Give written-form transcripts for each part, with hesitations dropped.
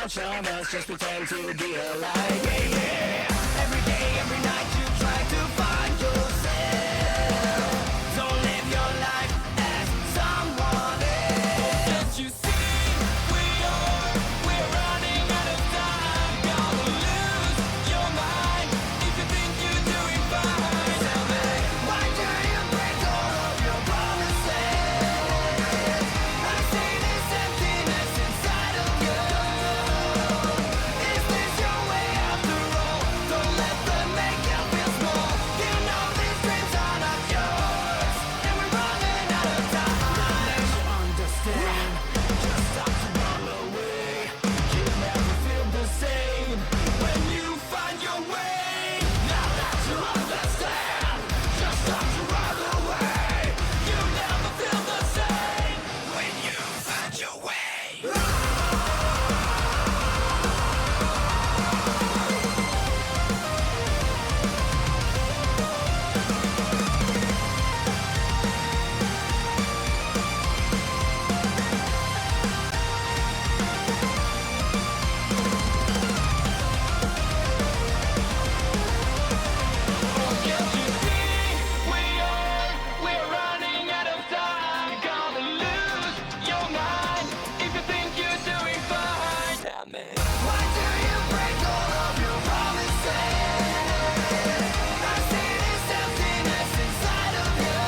much of us just pretend to be alive. Yeah, yeah. Every day, every night you try to find yourself. Don't live your life as someone else. Can't you see we're running out of time? Gonna lose your mind if you think you're doing fine. Tell me, why do you break all of your promises? I see this emptiness inside of you. Is this your way after all? Don't let them make you feel small. You know these dreams are not yours, and we're running out of time. Now that you understand, just stop to run away. You never feel the same when you find your way. Now that you understand, just stop to run away. You never feel the same when you find your way. Can't you see we're running out of time? You're gonna lose your mind if you think you're doing fine. Tell me, why do you break all of your promises? I see this emptiness inside of you.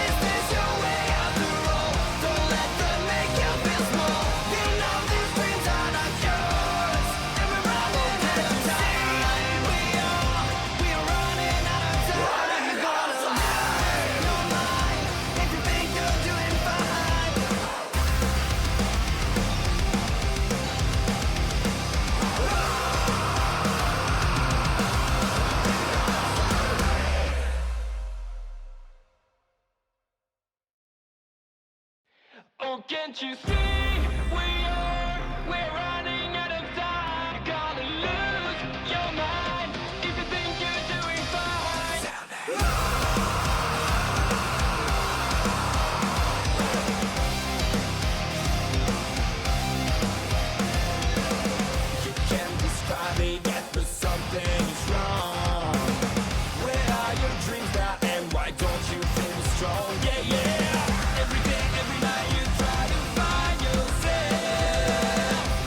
Is this your way after all? Don't let them make you feel small. You know these dreams are not yours, and we're running out of time. We're running out of time. You're gonna lose your mind if you think you're doing fine. Oh, can't you see we're running out of time? You're gonna lose your mind if you think you're doing fine. You can't describe it yet, but something is wrong. Where are your dreams now, and why don't you feel strong? Yeah, yeah. Every day, every night you try to find yourself.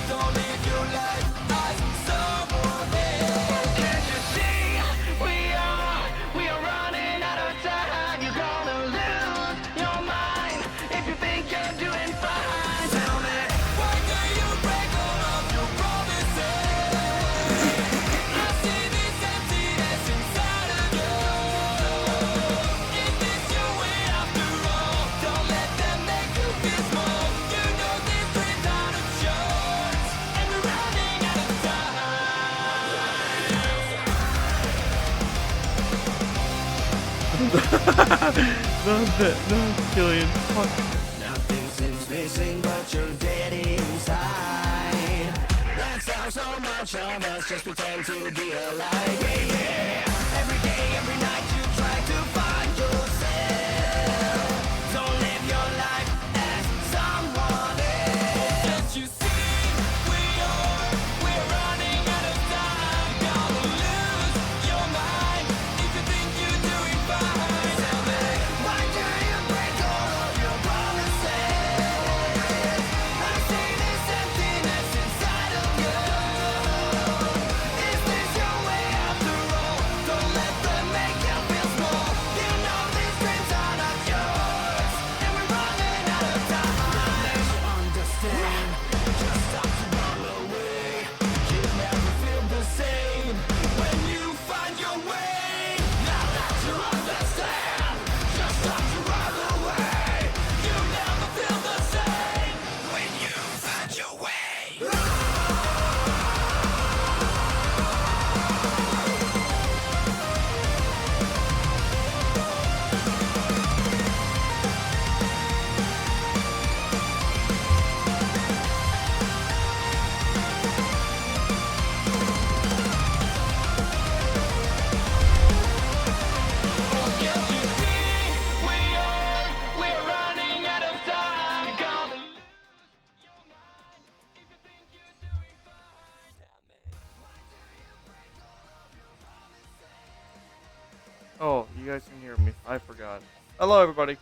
Don't live your life as someone else. Can't you see we are running out of time? You're gonna lose your mind if you think you're doing fine. Tell me, why do you break all of your promises? I see this emptiness inside of you. Is this your way after all? Don't let them make you feel small. You know these dreams are not yours, and we're running out of time. No, Killian. Fuck. Nothing seems missing, but you're dead inside. That's how so much of us just pretend to be alive. Yeah, yeah. Every day, every night you try to find yourself. Don't live your life as someone else. Can't you see we're running out of time? Gonna lose your mind if you think you're doing fine. Tell me, why do you break all of your promises? I see this emptiness inside of you. Is this your way after all? guys can hear me. I forgot. Hello, everybody.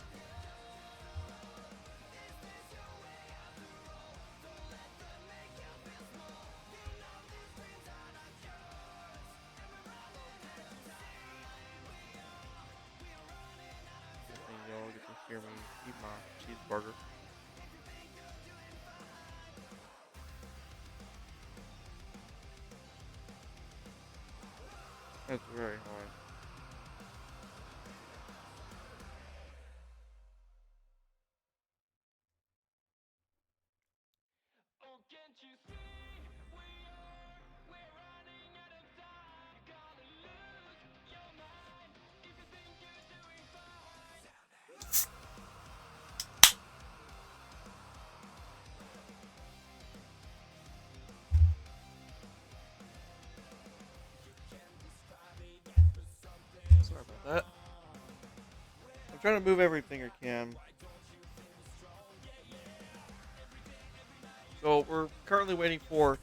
Y'all get to hear me eat my cheeseburger. It's very hard. Sorry about that. I'm trying to move everything I can. So we're currently waiting for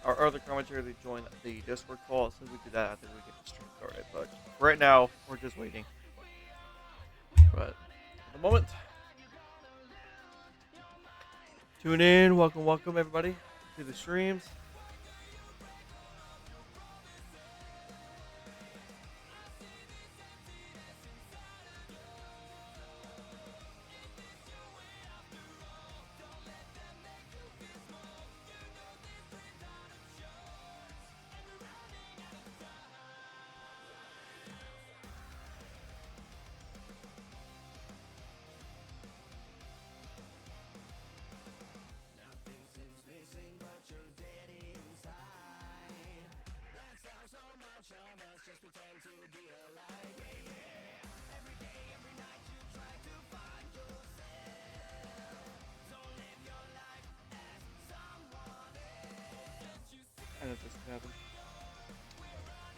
our other commentary to join the Discord call. As soon as we do that, I think we get the stream started. But right now, we're just waiting. But at the moment, tune in. Welcome everybody to the streams. And it just happened.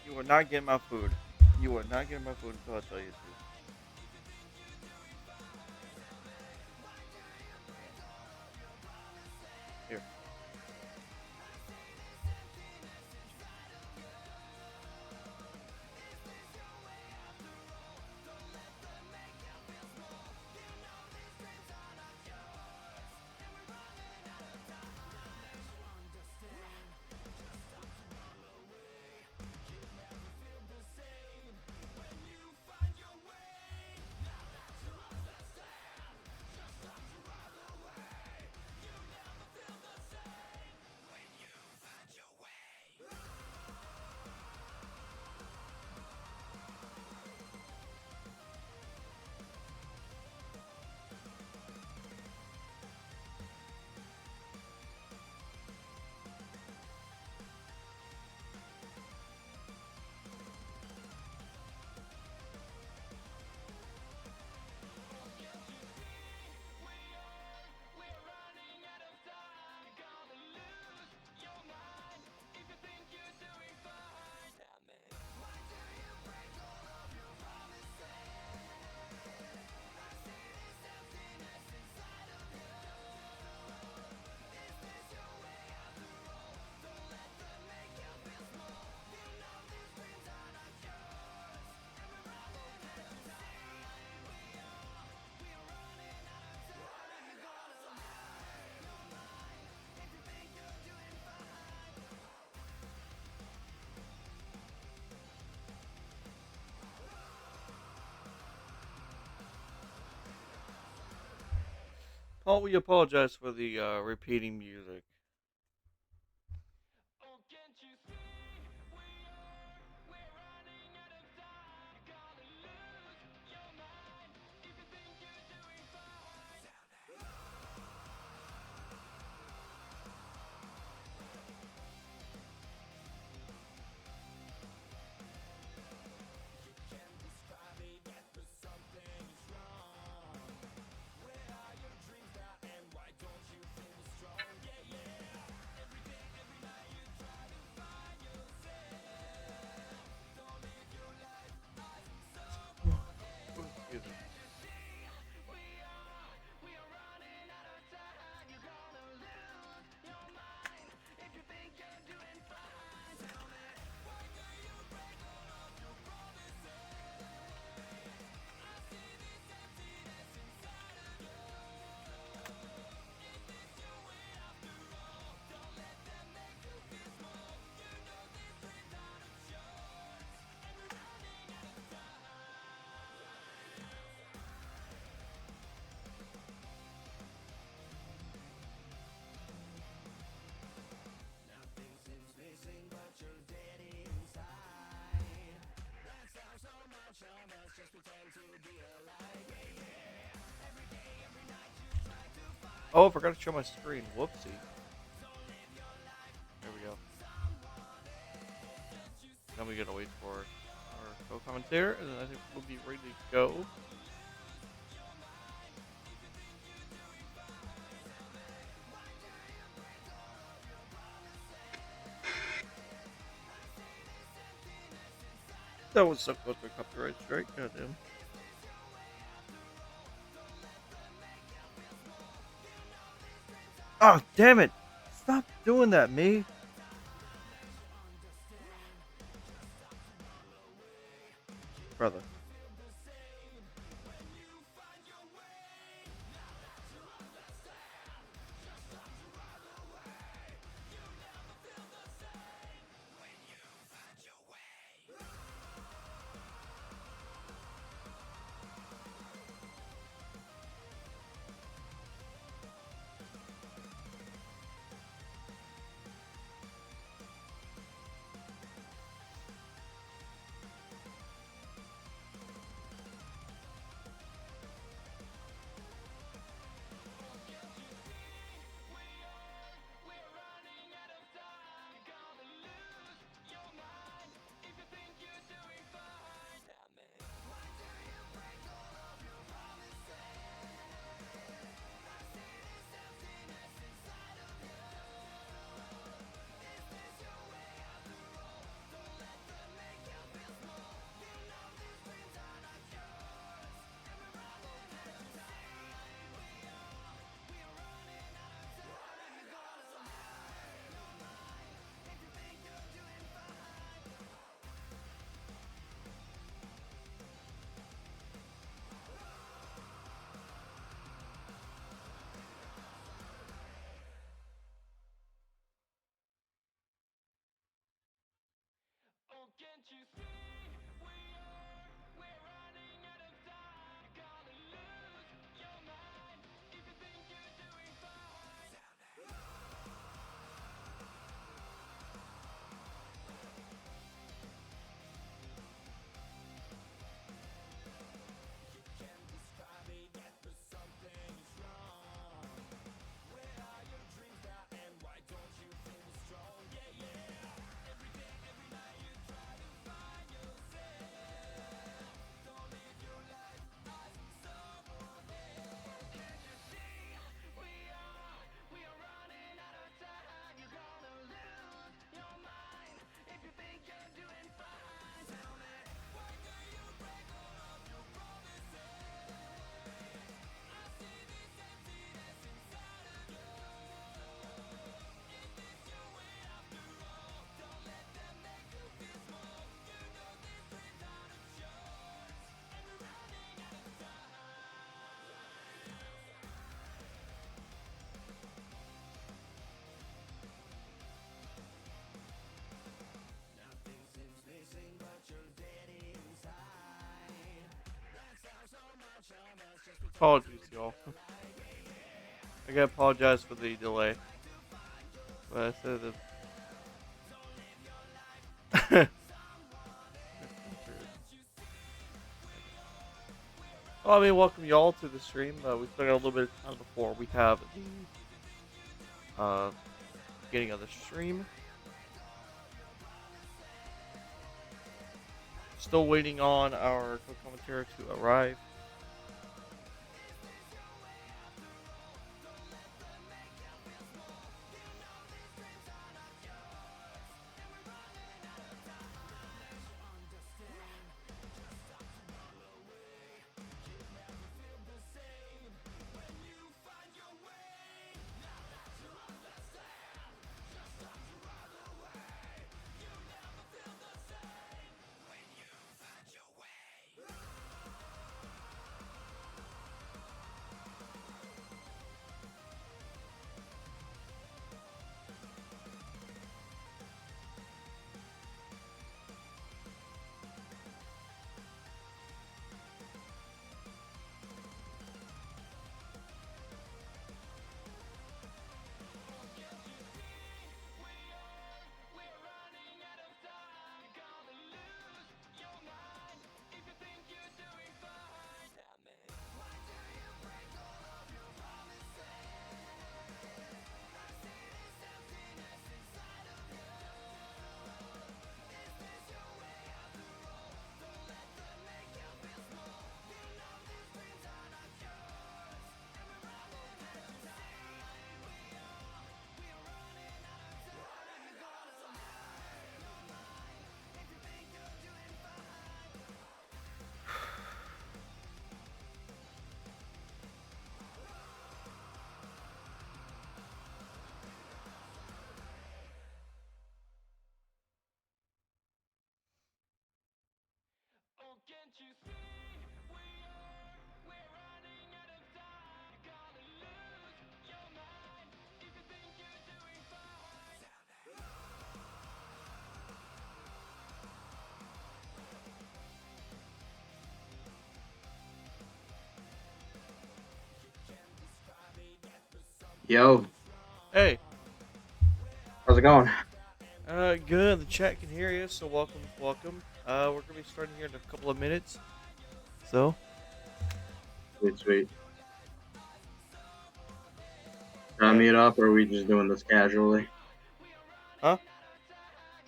You will not get my food. You will not get my food until I tell you to. Here. Paul, we apologize for the repeating music. Oh, I forgot to show my screen. Whoopsie. There we go. Now we gotta wait for our co-commentator, and then I think we'll be ready to go. That was so close to a copyright strike. Goddamn. Oh, damn it! Stop doing that, me. Brother. Apologies, y'all. I gotta apologize for the delay. But I said that. Well, I mean, welcome y'all to the stream. We still got a little bit of time before we have the beginning of the stream. Still waiting on our co-commentator to arrive. Yo, Hey, how's it going? good. The chat can hear you, so welcome. We're gonna be starting here in a couple of minutes. So, Sweet, sweet. Should I and mute up or are we just doing this casually? huh?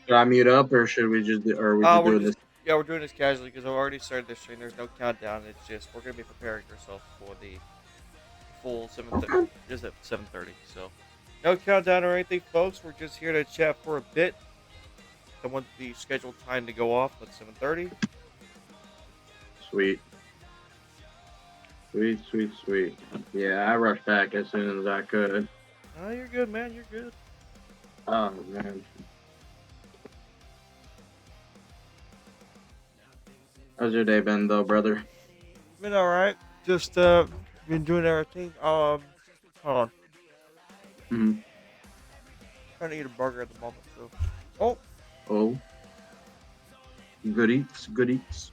Should I mute up or should we just or are we just We're doing just this? we're doing this casually because I've already started this stream. There's no countdown. It's just we're gonna be preparing ourselves for the full Okay. just at 7:30. So, no countdown or anything, folks. We're just here to chat for a bit. I want the scheduled time to go off at 7:30. Sweet. Sweet, sweet, sweet. Yeah, I rushed back as soon as I could. Oh, you're good, man. You're good. Oh man. How's your day been though, brother? Been all right. Just been doing everything. Hold on. Mm-hmm. Trying to eat a burger at the moment. So, oh, Oh, good eats, good eats.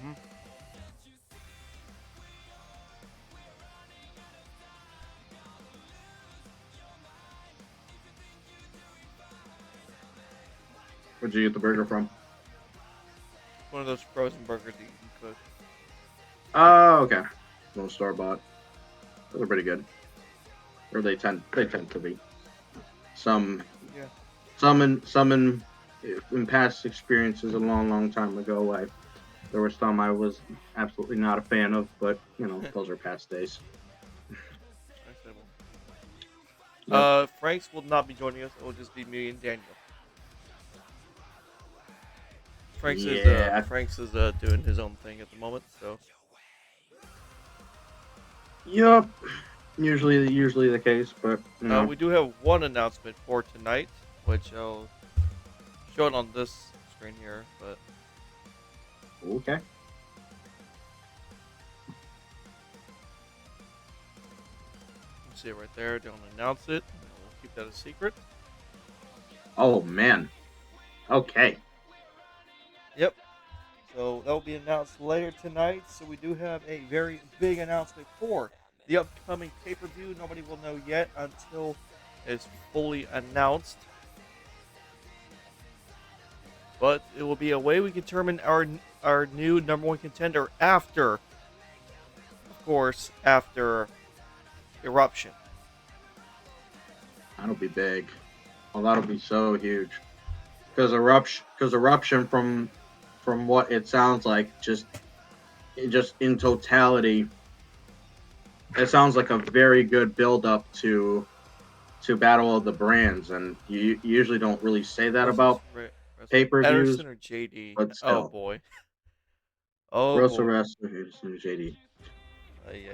mhm. Where'd you get the burger from? One of those frozen burgers that you can cook. Oh, okay. No store bought. Those are pretty good. Or they tend to be. Some Yeah. some in past experiences a long time ago, there were some I was absolutely not a fan of, but those are past days. Understandable. Yep. Franks will not be joining us. It will just be me and Daniel. Yeah. Franks is doing his own thing at the moment. So, Yep. Usually the case, but we do have one announcement for tonight, which I'll show it on this screen here. But okay. you see it right there. Don't announce it. We'll keep that a secret. Oh man. Okay. Yep. So that will be announced later tonight. So we do have a very big announcement for the upcoming pay-per-view. Nobody will know yet until it's fully announced. But it will be a way we can determine our new number one contender after, of course, after Eruption. That'll be big. Oh, that'll be so huge. Because eruption from what it sounds like, just in totality, it sounds like a very good build up to Battle of the Brands, and you usually don't really say that Versus about pay-per-views, Ederson or JD. but Oh still. boy. Oh Russell boy. Westbrook and JD. Ay, ay,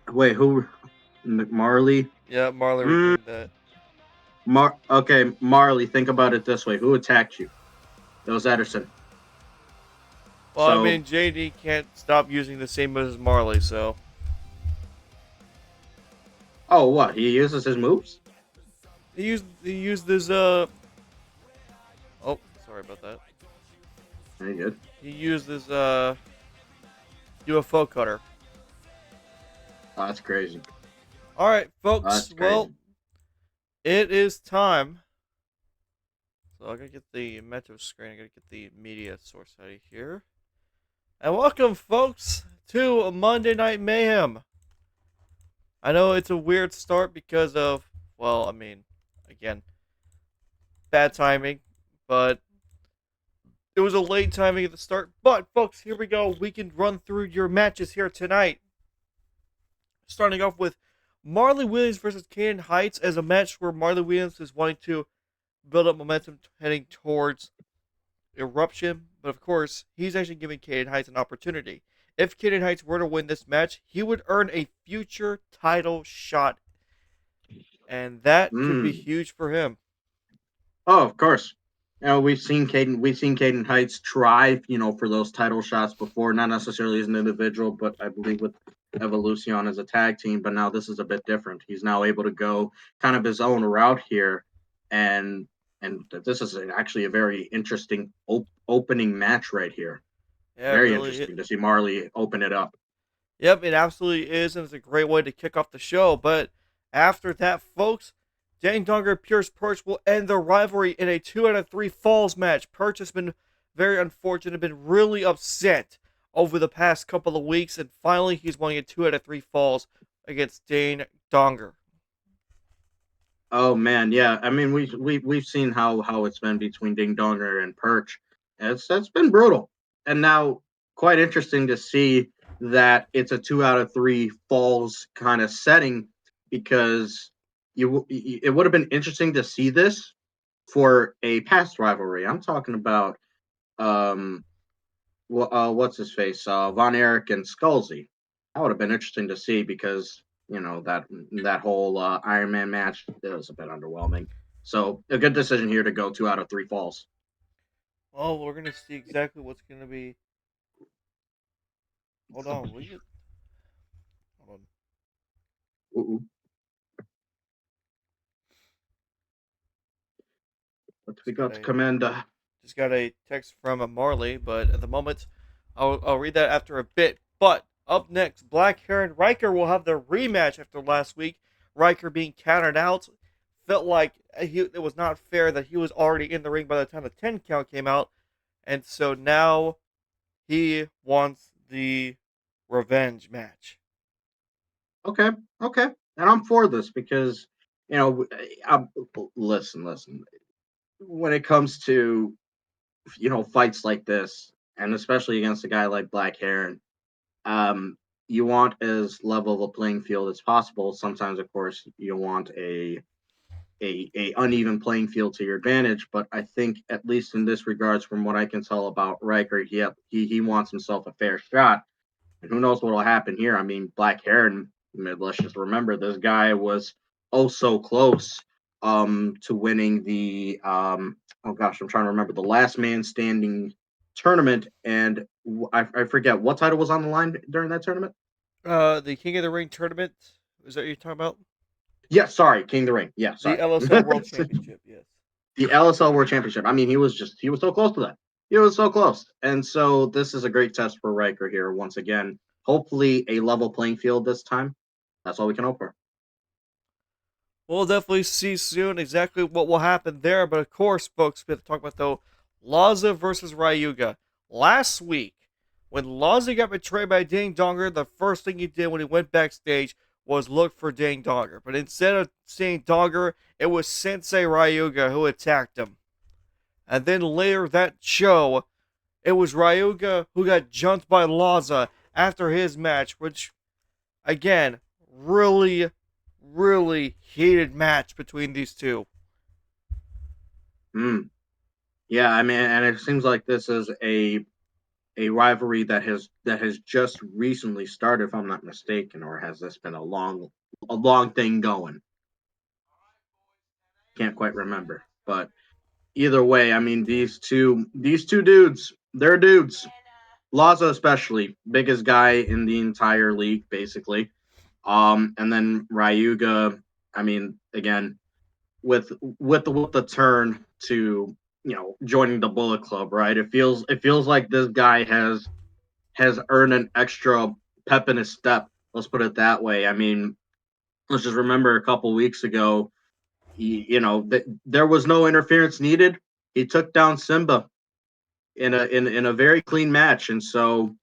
ay. Wait, who? Marley? Yeah, Marley Mm, redeemed that. Okay, Marley. Think about it this way: who attacked you? It was Ederson. Well, I So, mean, JD can't stop using the same moves as Marley, so oh, what? He uses his moves? he used his oh, sorry about that. Very good. He used his UFO cutter. Oh, that's crazy. All right, Oh, folks. that's Well, crazy. it is time. So I gotta get the metro screen. I gotta get the media source out of here. And welcome, folks, to Monday Night Mayhem. I know it's a weird start because of, well, I mean, again, bad timing, but it was a late timing at the start. But, folks, here we go. We can run through your matches here tonight. Starting off with Marley Williams versus Kayden Heights as a match where Marley Williams is wanting to build up momentum heading towards Eruption. But, of course, he's actually giving Kayden Heights an opportunity. If Kayden Heights were to win this match, he would earn a future title shot. And that could be Mm. huge for him. Oh, of course. We've seen Caden Heights try, for those title shots before, not necessarily as an individual, but I believe with Evolution as a tag team. But now this is a bit different. He's now able to go kind of his own route here, and this is actually a very interesting opening match right here. Yeah, it Very really is. interesting to see Marley open it up. Yep, it absolutely is, and it's a great way to kick off the show. But After that, folks, Donger and Pierce Perch will end the rivalry in a 2 out of 3 falls match. Perch has been very unfortunate, been really upset over the past couple of weeks, and finally he's winning a 2 out of 3 falls against Donger. Oh man, yeah. I mean, we've seen how it's been between Ding Donger and Perch. It's been brutal, and now quite interesting to see that it's a 2 out of 3 falls kind of setting because it would have been interesting to see this for a past rivalry. I'm talking about um what's his face, Von Erich and Skullsy. That would have been interesting to see because that whole Iron Man match was a bit underwhelming. So a good decision here to go 2 out of 3 falls. Oh, we're gonna see exactly what's gonna be. Hold on, will you? Hold on. Ooh, what we Just got got to a commend? just got a text from Marley, but at the moment, I'll read that after a bit. But up next, Blackheron and Ryker will have their rematch after last week. Ryker being counted out felt like it was not fair that he was already in the ring by the time the 10 count came out, and so now he wants the revenge match. Okay, okay, and I'm for this because you know, I'm, listen. When it comes to fights like this, and especially against a guy like Black Heron, um, you want as level of a playing field as possible. Sometimes, of course, you want a uneven playing field to your advantage. But I think, at least in this regards, from what I can tell about Riker, he wants himself a fair shot. And who knows what will happen here? I mean, Black Heron. Let's just remember this guy was oh so close to winning the oh gosh, I'm trying to remember the last man standing tournament, and I forget what title was on the line during that tournament. The King of the Ring tournament, is that what you're talking about? Yeah, sorry, King of the Ring. Yeah, The sorry. LSL World Championship, yes. The LSL World Championship. I mean, he was so close to that. He was so close. And so this is a great test for Riker here once again. Hopefully a level playing field this time. That's all we can hope for. We'll definitely see soon exactly what will happen there. But of course, folks, we have to talk about though Lozza versus Ryuga. Last week, when Lozza got betrayed by Ding Donger, the first thing he did when he went backstage was look for Ding Donger. But instead of seeing Donger, it was Sensei Ryuga who attacked him. And then later that show, it was Ryuga who got jumped by Lozza after his match, which, again, really, really heated match between these two. Mm. Yeah, I mean, and it seems like this is a rivalry that has just recently started, if I'm not mistaken, or has this been a long thing going? Can't quite remember, but either way, I mean, these two dudes, they're dudes. Laza especially, biggest guy in the entire league, basically. And then Ryuga, I mean, again, with the turn to joining the Bullet Club, right? It feels like this guy has earned an extra pep in his step. Let's put it that way. I mean, let's just remember a couple weeks ago, there was no interference needed. He took down Simba in a very clean match, and so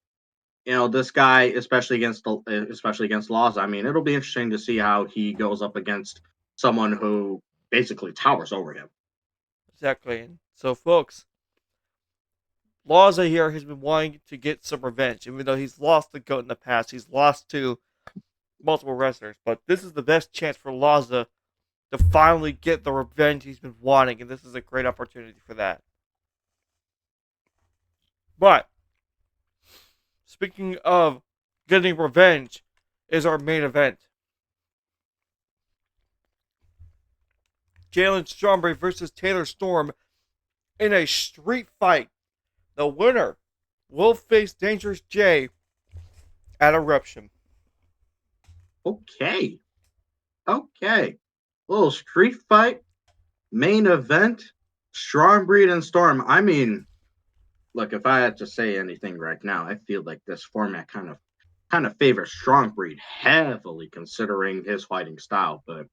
this guy, especially against Laws. I mean, it'll be interesting to see how he goes up against someone who basically towers over him. Exactly. And so, folks, Lozza here has been wanting to get some revenge, even though he's lost the GOAT in the past. He's lost to multiple wrestlers, but this is the best chance for Lozza to finally get the revenge he's been wanting, and this is a great opportunity for that. But speaking of getting revenge, is our main event. Jalen Strawberry versus Taylor Storm in a street fight. The winner will face Dangerous J at Eruption. Okay, okay, little street fight main event, Strong Breed and Storm. I mean, look, if I had to say anything right now, I feel like this format kind of favors Strong Breed heavily considering his fighting style. But I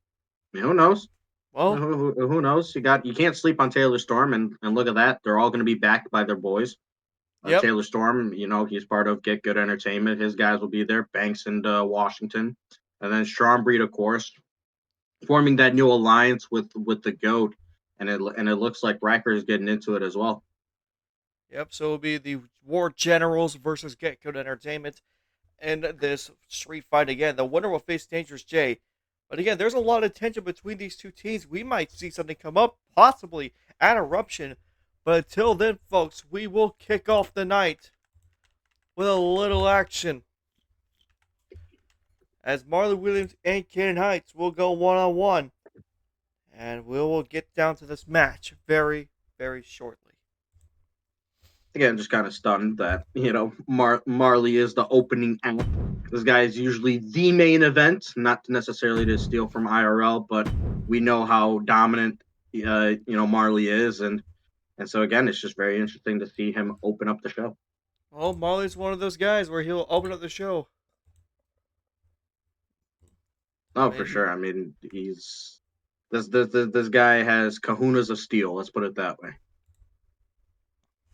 mean, who knows? Well, Who knows? You can't sleep on Taylor Storm, and look at that. They're all going to be backed by their boys. yep. Taylor Storm, he's part of Get Good Entertainment. His guys will be there, Banks and Washington, and then Strong Breed, of course, forming that new alliance with the GOAT, and it looks like Ryker is getting into it as well. Yep, so it'll be the War Generals versus Get Good Entertainment in this street fight again. The winner will face Dangerous J. But again, there's a lot of tension between these two teams. We might see something come up, possibly at Eruption. But until then, folks, we will kick off the night with a little action. As Marley Williams and Kayden Heights will go one-on-one. And we will get down to this match very, very shortly. Again, just kind of stunned that Marley is the opening act. This guy is usually the main event, not necessarily to steal from IRL, but we know how dominant Marley is, and so again, it's just very interesting to see him open up the show. Well, Marley's one of those guys where he'll open up the show. Oh, for sure. I mean, he's this guy has kahunas of steel. Let's put it that way.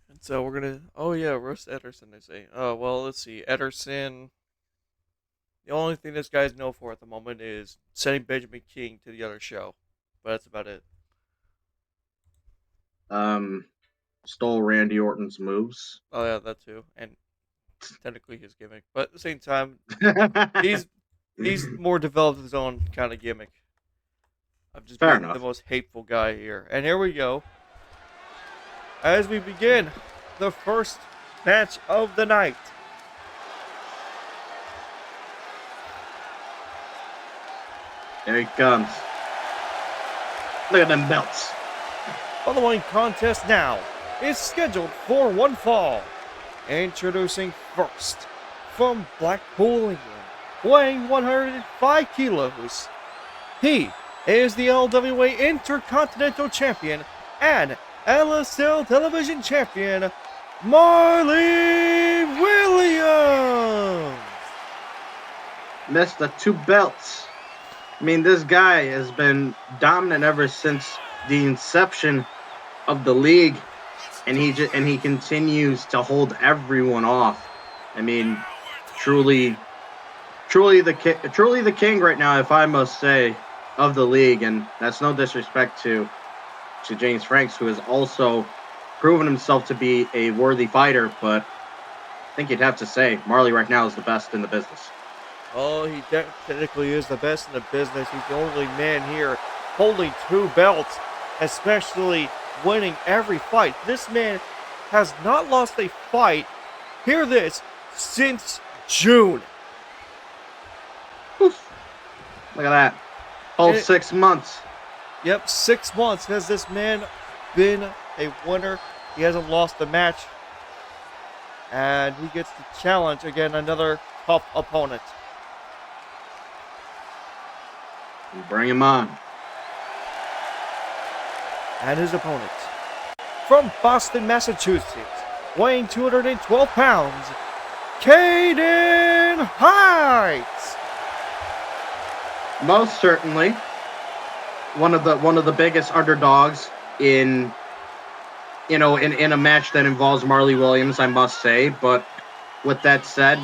And so we're gonna. Oh yeah, roast Ederson. They say. Oh well, let's see. Ederson. The only thing this guy's known for at the moment is sending Benjamin King to the other show, but that's about it. Stole Randy Orton's moves. Oh yeah, that too, and technically his gimmick, but at the same time, he's more developed his own kind of gimmick. I'm just being the most hateful guy here, and here we go. As we begin the first match of the night. There he comes. Look at them belts. Following contest now is scheduled for one fall. Introducing first from Blackpool, England, weighing 105 kilos. He is the LWA Intercontinental Champion and LSL Television Champion, Marley Williams. Missed the 2 belts. I mean, this guy has been dominant ever since the inception of the league, and he continues to hold everyone off. I mean, truly the king right now, if I must say, of the league, and that's no disrespect to James Franks, who has also proven himself to be a worthy fighter, but I think you'd have to say Marley right now is the best in the business. Oh, he technically is the best in the business. He's the only man here holding 2 belts, especially winning every fight. This man has not lost a fight, hear this, since June. Oof. Look at that. Whole 6 months. Yep, 6 months has this man been a winner. He hasn't lost a match. And he gets to challenge again another tough opponent. Bring him on. And his opponent, from Boston, Massachusetts, weighing 212 pounds, Kayden Heights. Most certainly one of the biggest underdogs in a match that involves Marley Williams, I must say. But with that said,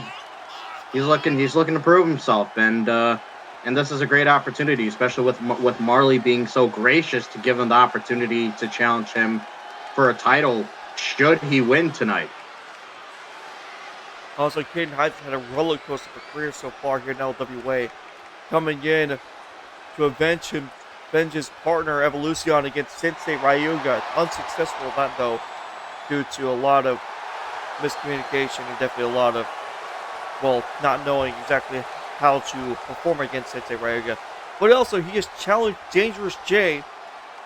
he's looking to prove himself, and this is a great opportunity, especially with Marley being so gracious to give him the opportunity to challenge him for a title should he win tonight. Also, Kayden Heights had a roller coaster of a career so far here in LWA, coming in to avenge his partner Evolucion against Sensei Ryuga. Unsuccessful in that though, due to a lot of miscommunication and definitely a lot of, not knowing exactly how to perform against Sensei Ryuga. But also, he has challenged Dangerous J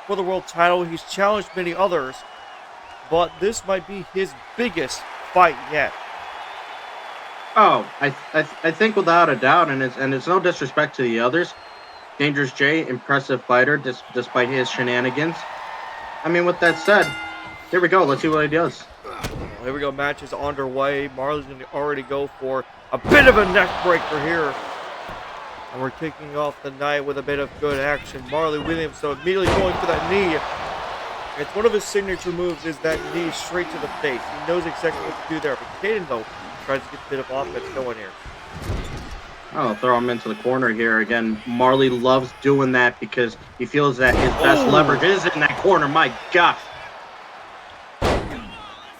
for the world title. He's challenged many others, but this might be his biggest fight yet. Oh, I think without a doubt, and it's no disrespect to the others. Dangerous J, impressive fighter, despite his shenanigans. I mean, with that said, here we go. Let's see what he does. Well, Here we go. Match is underway. Marley's going to already go for a bit of a neck breaker here. And we're kicking off the night with a bit of good action. Marley Williams, so immediately going for that knee. It's one of his signature moves is that knee straight to the face. He knows exactly what to do there. But Kayden, though, tries to get a bit of offense going here. I'll throw him into the corner here. Again, Marley loves doing that because he feels that his best leverage is in that corner. My gosh.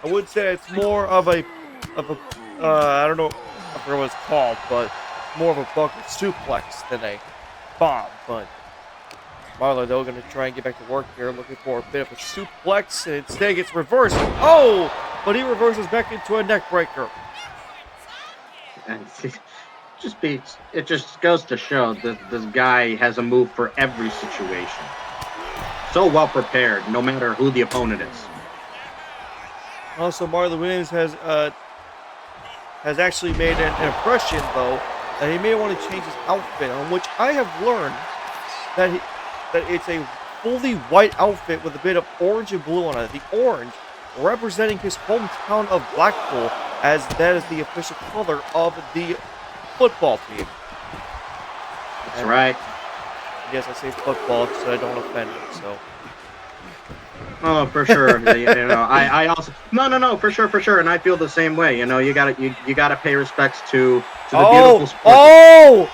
I would say it's more of a I don't know, I forget what it's called, but more of a bucket suplex than a bomb. But Marley, though, going to try and get back to work here, looking for a bit of a suplex, and instead gets reversed. Oh, but he reverses back into a neck breaker. And it just goes to show that this guy has a move for every situation. So well prepared, no matter who the opponent is. Also, Marley Williams has actually made an impression, though, that he may want to change his outfit, on which I have learned that it's a fully white outfit with a bit of orange and blue on it. The orange representing his hometown of Blackpool, as that is the official color of the football team. That's right. Yes, I say football so I don't offend him. So. Oh, for sure. I also no, for sure, and I feel the same way. You gotta pay respects to the beautiful sport. Oh,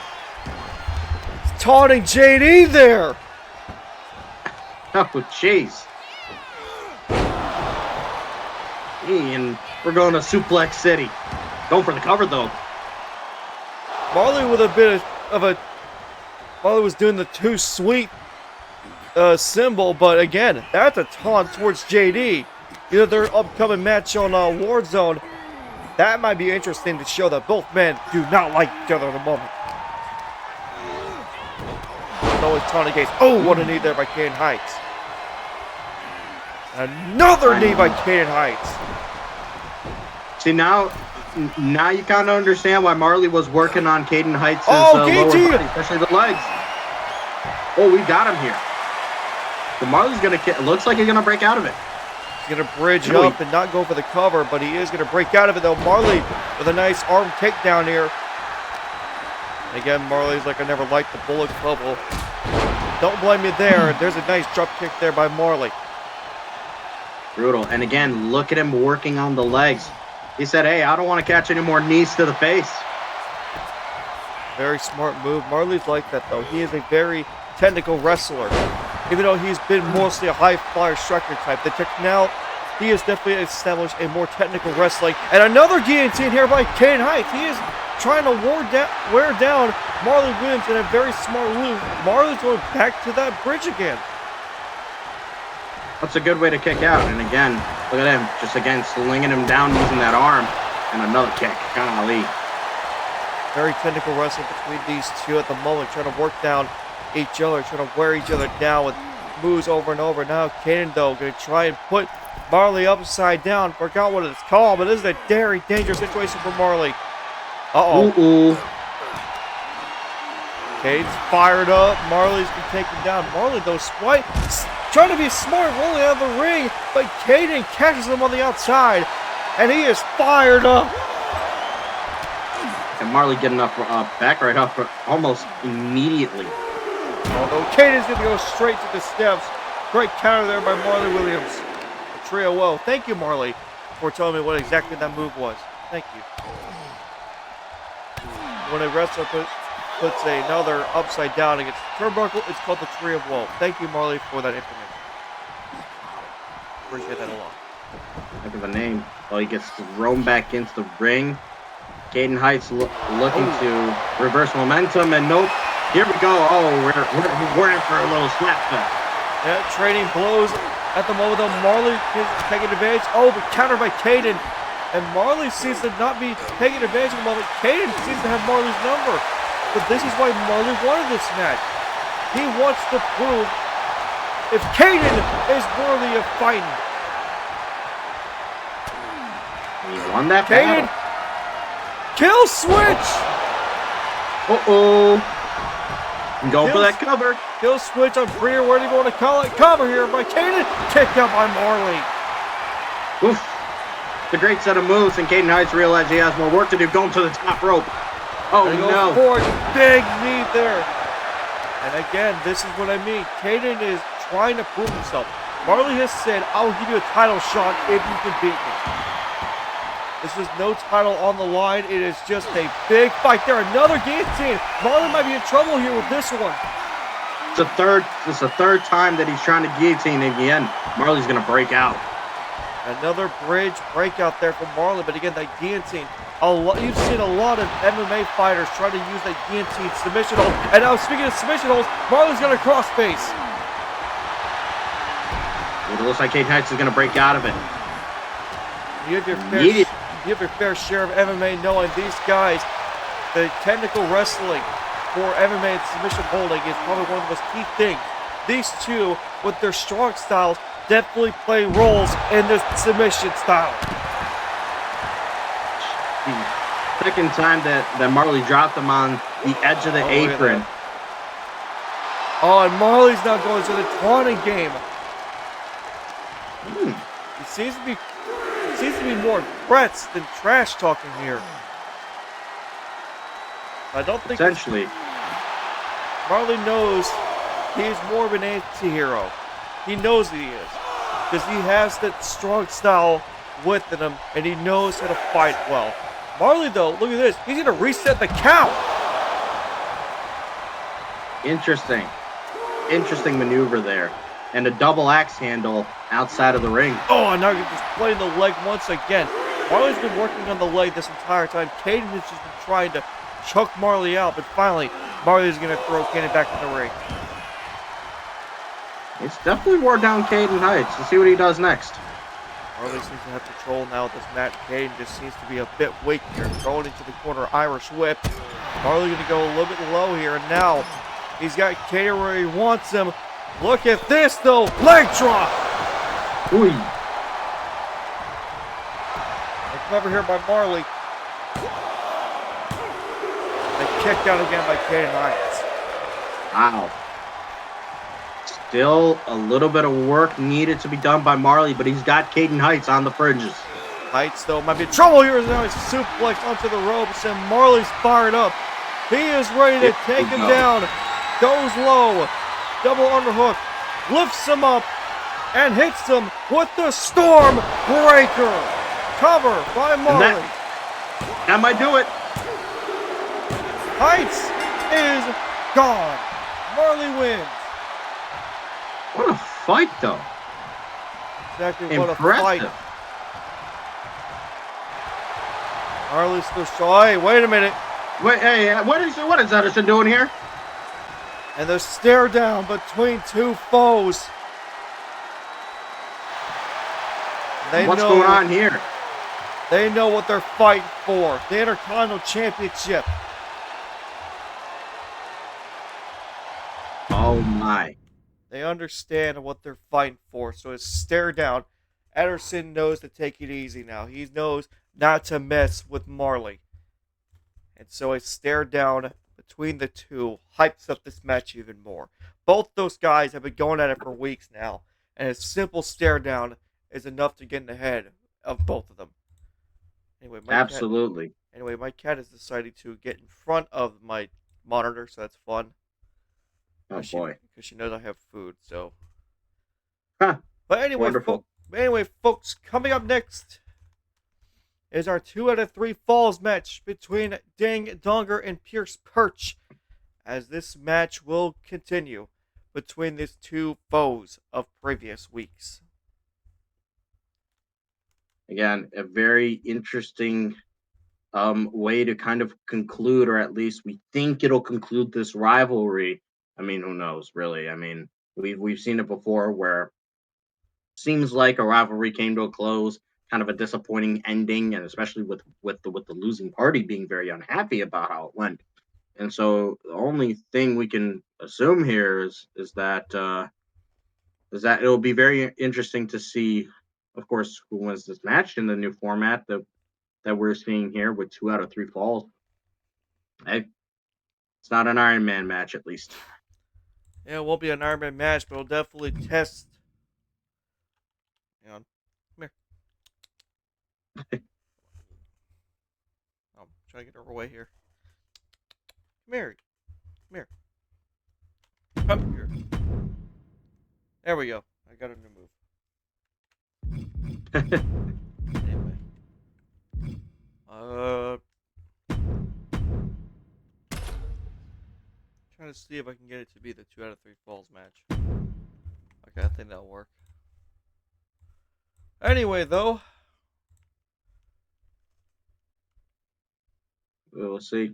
taunting JD there. Oh, jeez. And we're going to Suplex City. Going for the cover though. Marley with a bit of a. Marley was doing the too sweet symbol, but again, that's a taunt towards JD. Their upcoming match on Warzone, that might be interesting to show that both men do not like each other at the moment. No, it's taunt against. Oh, what a knee there by Kayden Heights. Another knee by Kayden Heights. See, now you kind of understand why Marley was working on Kayden Heights' lower body, especially the legs. Oh, we got him here. So Marley's going to, looks like he's going to break out of it. He's going to bridge up and not go for the cover, but he is going to break out of it, though. Marley with a nice arm takedown here. And again, Marley's like, I never liked the Bullet Club. Well, don't blame me there. There's a nice drop kick there by Marley. Brutal. And again, look at him working on the legs. He said, hey, I don't want to catch any more knees to the face. Very smart move. Marley's like that, though. He is a very technical wrestler. Even though he's been mostly a high flyer striker type, now he has definitely established a more technical wrestling. And another guillotine here by Kayden Heights. He is trying to wear down Marley Williams in a very smart move. Marley's going back to that bridge again. That's a good way to kick out. And again, look at him. Just again, slinging him down using that arm. And another kick. Golly. Very technical wrestling between these two at the moment. Trying to work down each other. Trying to wear each other down with moves over and over. Now Kayden, though, going to try and put Marley upside down. Forgot what it's called, but this is a very dangerous situation for Marley. Uh-oh. Ooh. Kayden's fired up. Marley's been taken down. Marley, though, trying to be smart, rolling out of the ring, but Kayden catches him on the outside, and he is fired up. And Marley getting up, back right up almost immediately. Although Kayden's going to go straight to the steps. Great counter there by Marley Williams. A trio woe. Thank you, Marley, for telling me what exactly that move was. Thank you. When a wrestler puts another upside down against the turnbuckle, it's called the Tree of Woe. Thank you, Marley, for that information. Appreciate that a lot. Think of a name. Well, he gets thrown back into the ring. Kayden Heights looking to reverse momentum, and nope. Here we go. Oh, we're in for a little slapback. Yeah, trading blows at the moment, though. Marley is taking advantage. Oh, but countered by Kayden. And Marley seems to not be taking advantage of the moment. Kayden seems to have Marley's number. But this is why Marley wanted this match. He wants to prove if Kayden is worthy of fighting. He won that Kayden, kill switch. Uh-oh. Go for that cover. Kill switch on Freer, where do you want to call it? Cover here by Kayden. Kicked out by Marley. Oof. The great set of moves, and Kayden Heights realizes he has more work to do going to the top rope. Oh, and he goes no. forward, big knee there. And again, this is what I mean. Kayden is trying to prove himself. Marley has said, I'll give you a title shot if you can beat me. This is no title on the line. It is just a big fight there. Another guillotine. Marley might be in trouble here with this one. It's the third time that he's trying to guillotine again. Marley's going to break out. Another bridge breakout there from Marley, but again, that guillotine. You've seen a lot of MMA fighters try to use that guillotine submission hold. And now, speaking of submission holds, Marley's got a crossface. It looks like Kayden Heights is going to break out of it. You have your fair share of MMA knowing these guys, the technical wrestling for MMA and submission holding is probably one of the most key things. These two, with their strong styles, definitely play roles in this submission style. The second time that Marley dropped him on the edge of the apron. Oh, and Marley's now going to the taunting game. He seems to be more threats than trash talking here. I don't think essentially Marley knows he's more of an anti-hero. He knows he is. Because he has that strong style within him, and he knows how to fight well. Marley, though, look at this. He's going to reset the count. Interesting maneuver there. And a double axe handle outside of the ring. Oh, and now you're just playing the leg once again. Marley's been working on the leg this entire time. Kayden has just been trying to choke Marley out, but finally, Marley's going to throw Kayden back in the ring. It's definitely wore down Kayden Heights. Let's see what he does next. Marley seems to have control now of this match. Kayden just seems to be a bit weak here. Throwing into the corner, Irish whip. Marley going to go a little bit low here, and now he's got Kayden where he wants him. Look at this, though. Leg drop. Ooh. And clever here by Marley. And kicked out again by Kayden Heights. Wow. Still a little bit of work needed to be done by Marley, but he's got Kayden Heights on the fringes. Heights, though, might be in trouble here. Now he's suplex onto the ropes, and Marley's fired up. He is ready to take him down. Goes low. Double underhook. Lifts him up and hits him with the Storm Breaker. Cover by Marley. That might do it. Heights is gone. Marley wins. What a fight, though. Exactly Impressive. What a fight. Marley's still shy. Hey, wait a minute. Wait, hey, what is Edison doing here? And the stare down between two foes. What's going on here? They know what they're fighting for. The Intercontinental Championship. Oh, my. They understand what they're fighting for. So it's stare down. Ederson knows to take it easy now. He knows not to mess with Marley. And so it's stare down between the two hypes up this match even more. Both those guys have been going at it for weeks now. And a simple stare down is enough to get in the head of both of them. Anyway, Absolutely. My cat has decided to get in front of my monitor, so that's fun. Oh, boy. Because she knows I have food, so. Huh. But anyway, folks, coming up next is our 2 out of 3 falls match between Donger and Pierce Perch, as this match will continue between these two foes of previous weeks. Again, a very interesting way to kind of conclude, or at least we think it'll conclude this rivalry. I mean, who knows, really? I mean, we've seen it before where seems like a rivalry came to a close, kind of a disappointing ending, and especially with the losing party being very unhappy about how it went. And so the only thing we can assume here is that it'll be very interesting to see, of course, who wins this match in the new format that we're seeing here with 2 out of 3 falls. Hey, it's not an Iron Man match, at least. Yeah, it won't be an Iron Man match, but it'll definitely test. Hang on. Come here. I'm trying to get her away here. Come here. Come here. Come here. There we go. I got a new move. Anyway. Trying to see if I can get it to be the 2 out of 3 falls match. Okay, I think that'll work. Anyway, though. We'll see.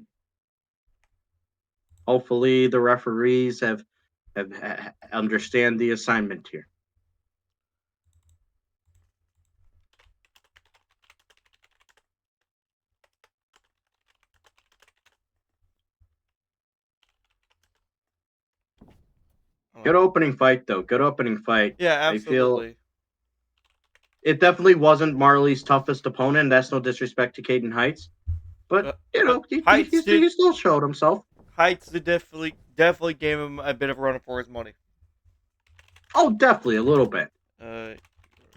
Hopefully, the referees have understand the assignment here. Good opening fight, though. Good opening fight. Yeah, absolutely. I feel it definitely wasn't Marley's toughest opponent. That's no disrespect to Kayden Heights. But, you know, he still showed himself. Heights definitely gave him a bit of a run for his money. Oh, definitely. A little bit.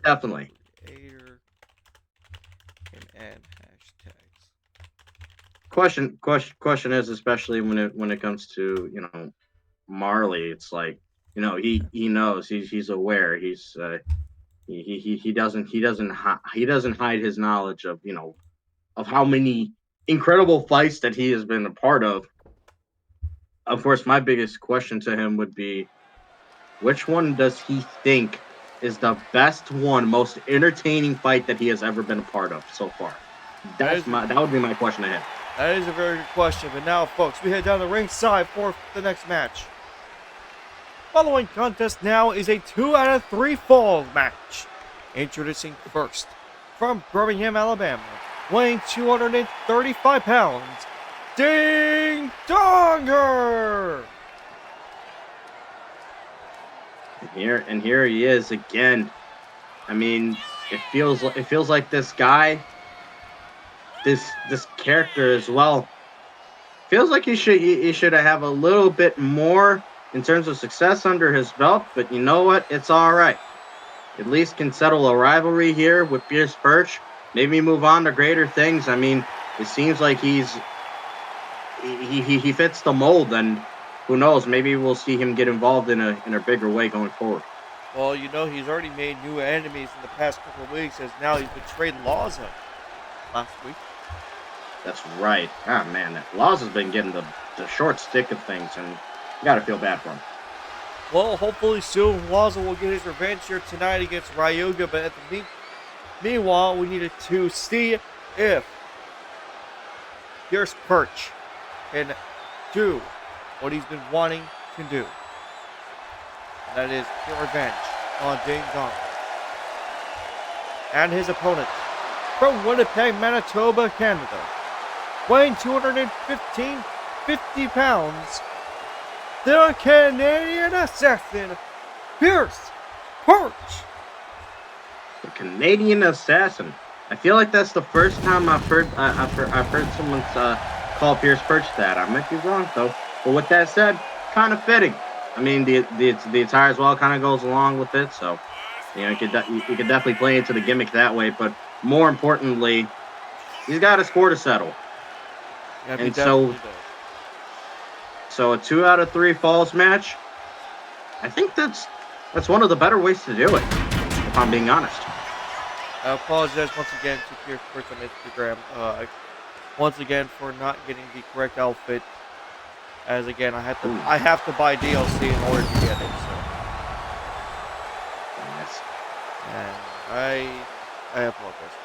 Definitely. Creator and hashtags. Question is, especially when it comes to, you know, Marley, it's like, you know, he knows, he's aware, he doesn't hide his knowledge of, you know, of how many incredible fights that he has been a part of. Of course, my biggest question to him would be, which one does he think is the best one, most entertaining fight that he has ever been a part of so far? That would be my question to him. That is a very good question. But now, folks, we head down the ringside for the next match. Following contest now is a 2 out of 3 falls match. Introducing first, from Birmingham, Alabama, weighing 235 pounds, Donger! And here he is again. I mean, it feels like this guy, this character as well, feels like he should have a little bit more in terms of success under his belt. But you know what? It's all right. At least can settle a rivalry here with Pierce Perch. Maybe move on to greater things. I mean, it seems like he fits the mold, and who knows? Maybe we'll see him get involved in a bigger way going forward. Well, you know, he's already made new enemies in the past couple of weeks, as now he's betrayed Lozza last week. That's right. Ah, man, Lozza's been getting the short stick of things, and you gotta feel bad for him. Well, hopefully soon Lozza will get his revenge here tonight against Ryuga, but at the meanwhile, we needed to see if Pierce Perch can do what he's been wanting to do. And that is get revenge on Ding Dong. And his opponent from Winnipeg, Manitoba, Canada, weighing 250 pounds, the Canadian assassin, Pierce Perch. The Canadian assassin. I feel like that's the first time I've heard someone call Pierce Perch that. I might be wrong though. But with that said, kind of fitting. I mean, the attire as well kind of goes along with it, so you know you could definitely play into the gimmick that way. But more importantly, he's got a score to settle, and so a 2 out of 3 falls match. I think that's one of the better ways to do it, if I'm being honest. I apologize once again to Pierce Perch on Instagram. Once again for not getting the correct outfit. As again, I have to buy DLC in order to get it. So. Yes. And I apologize.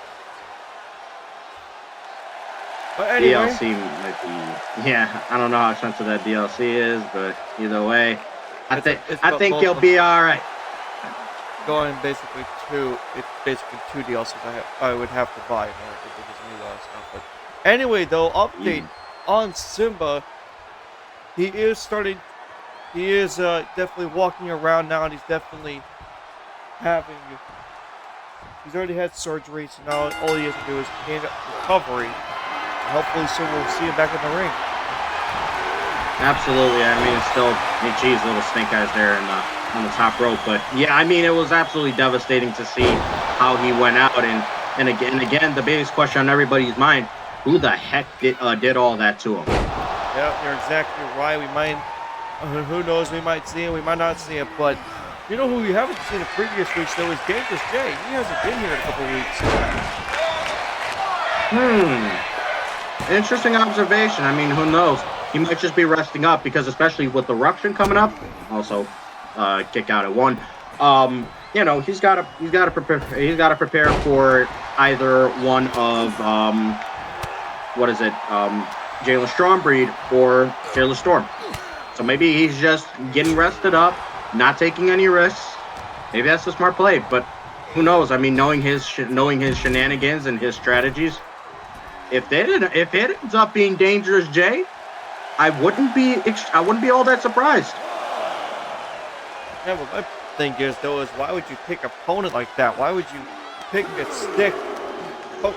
But anyway, DLC might be, yeah. I don't know how expensive that DLC is, but either way, I think he'll be all right. Going basically two DLCs I would have to buy in order to get this new stuff. But anyway, though, update on Simba. He is definitely walking around now, and he's definitely he's already had surgery, so now all he has to do is gain recovery, and hopefully soon we'll see him back in the ring. Absolutely. I mean, it's still, geez, little snake eyes there on the top rope, but yeah, I mean, it was absolutely devastating to see how he went out, and And again, the biggest question on everybody's mind: who the heck did all that to him? Yeah, you're exactly right. We might, who knows? We might see it. We might not see it. But you know who we haven't seen in previous weeks though is Dangerous Jay. He hasn't been here in a couple weeks. Interesting observation. I mean, who knows? He might just be resting up because, especially with the Eruption coming up, also kick out at 1. You know, he's got to prepare for either one of Jalen Strongbreed or Fearless Storm. So maybe he's just getting rested up, not taking any risks. Maybe that's a smart play, but who knows? I mean, knowing his shenanigans and his strategies, if it ends up being Dangerous Jay, I wouldn't be all that surprised. Yeah, but my thing is though is why would you pick an opponent like that? Why would you poke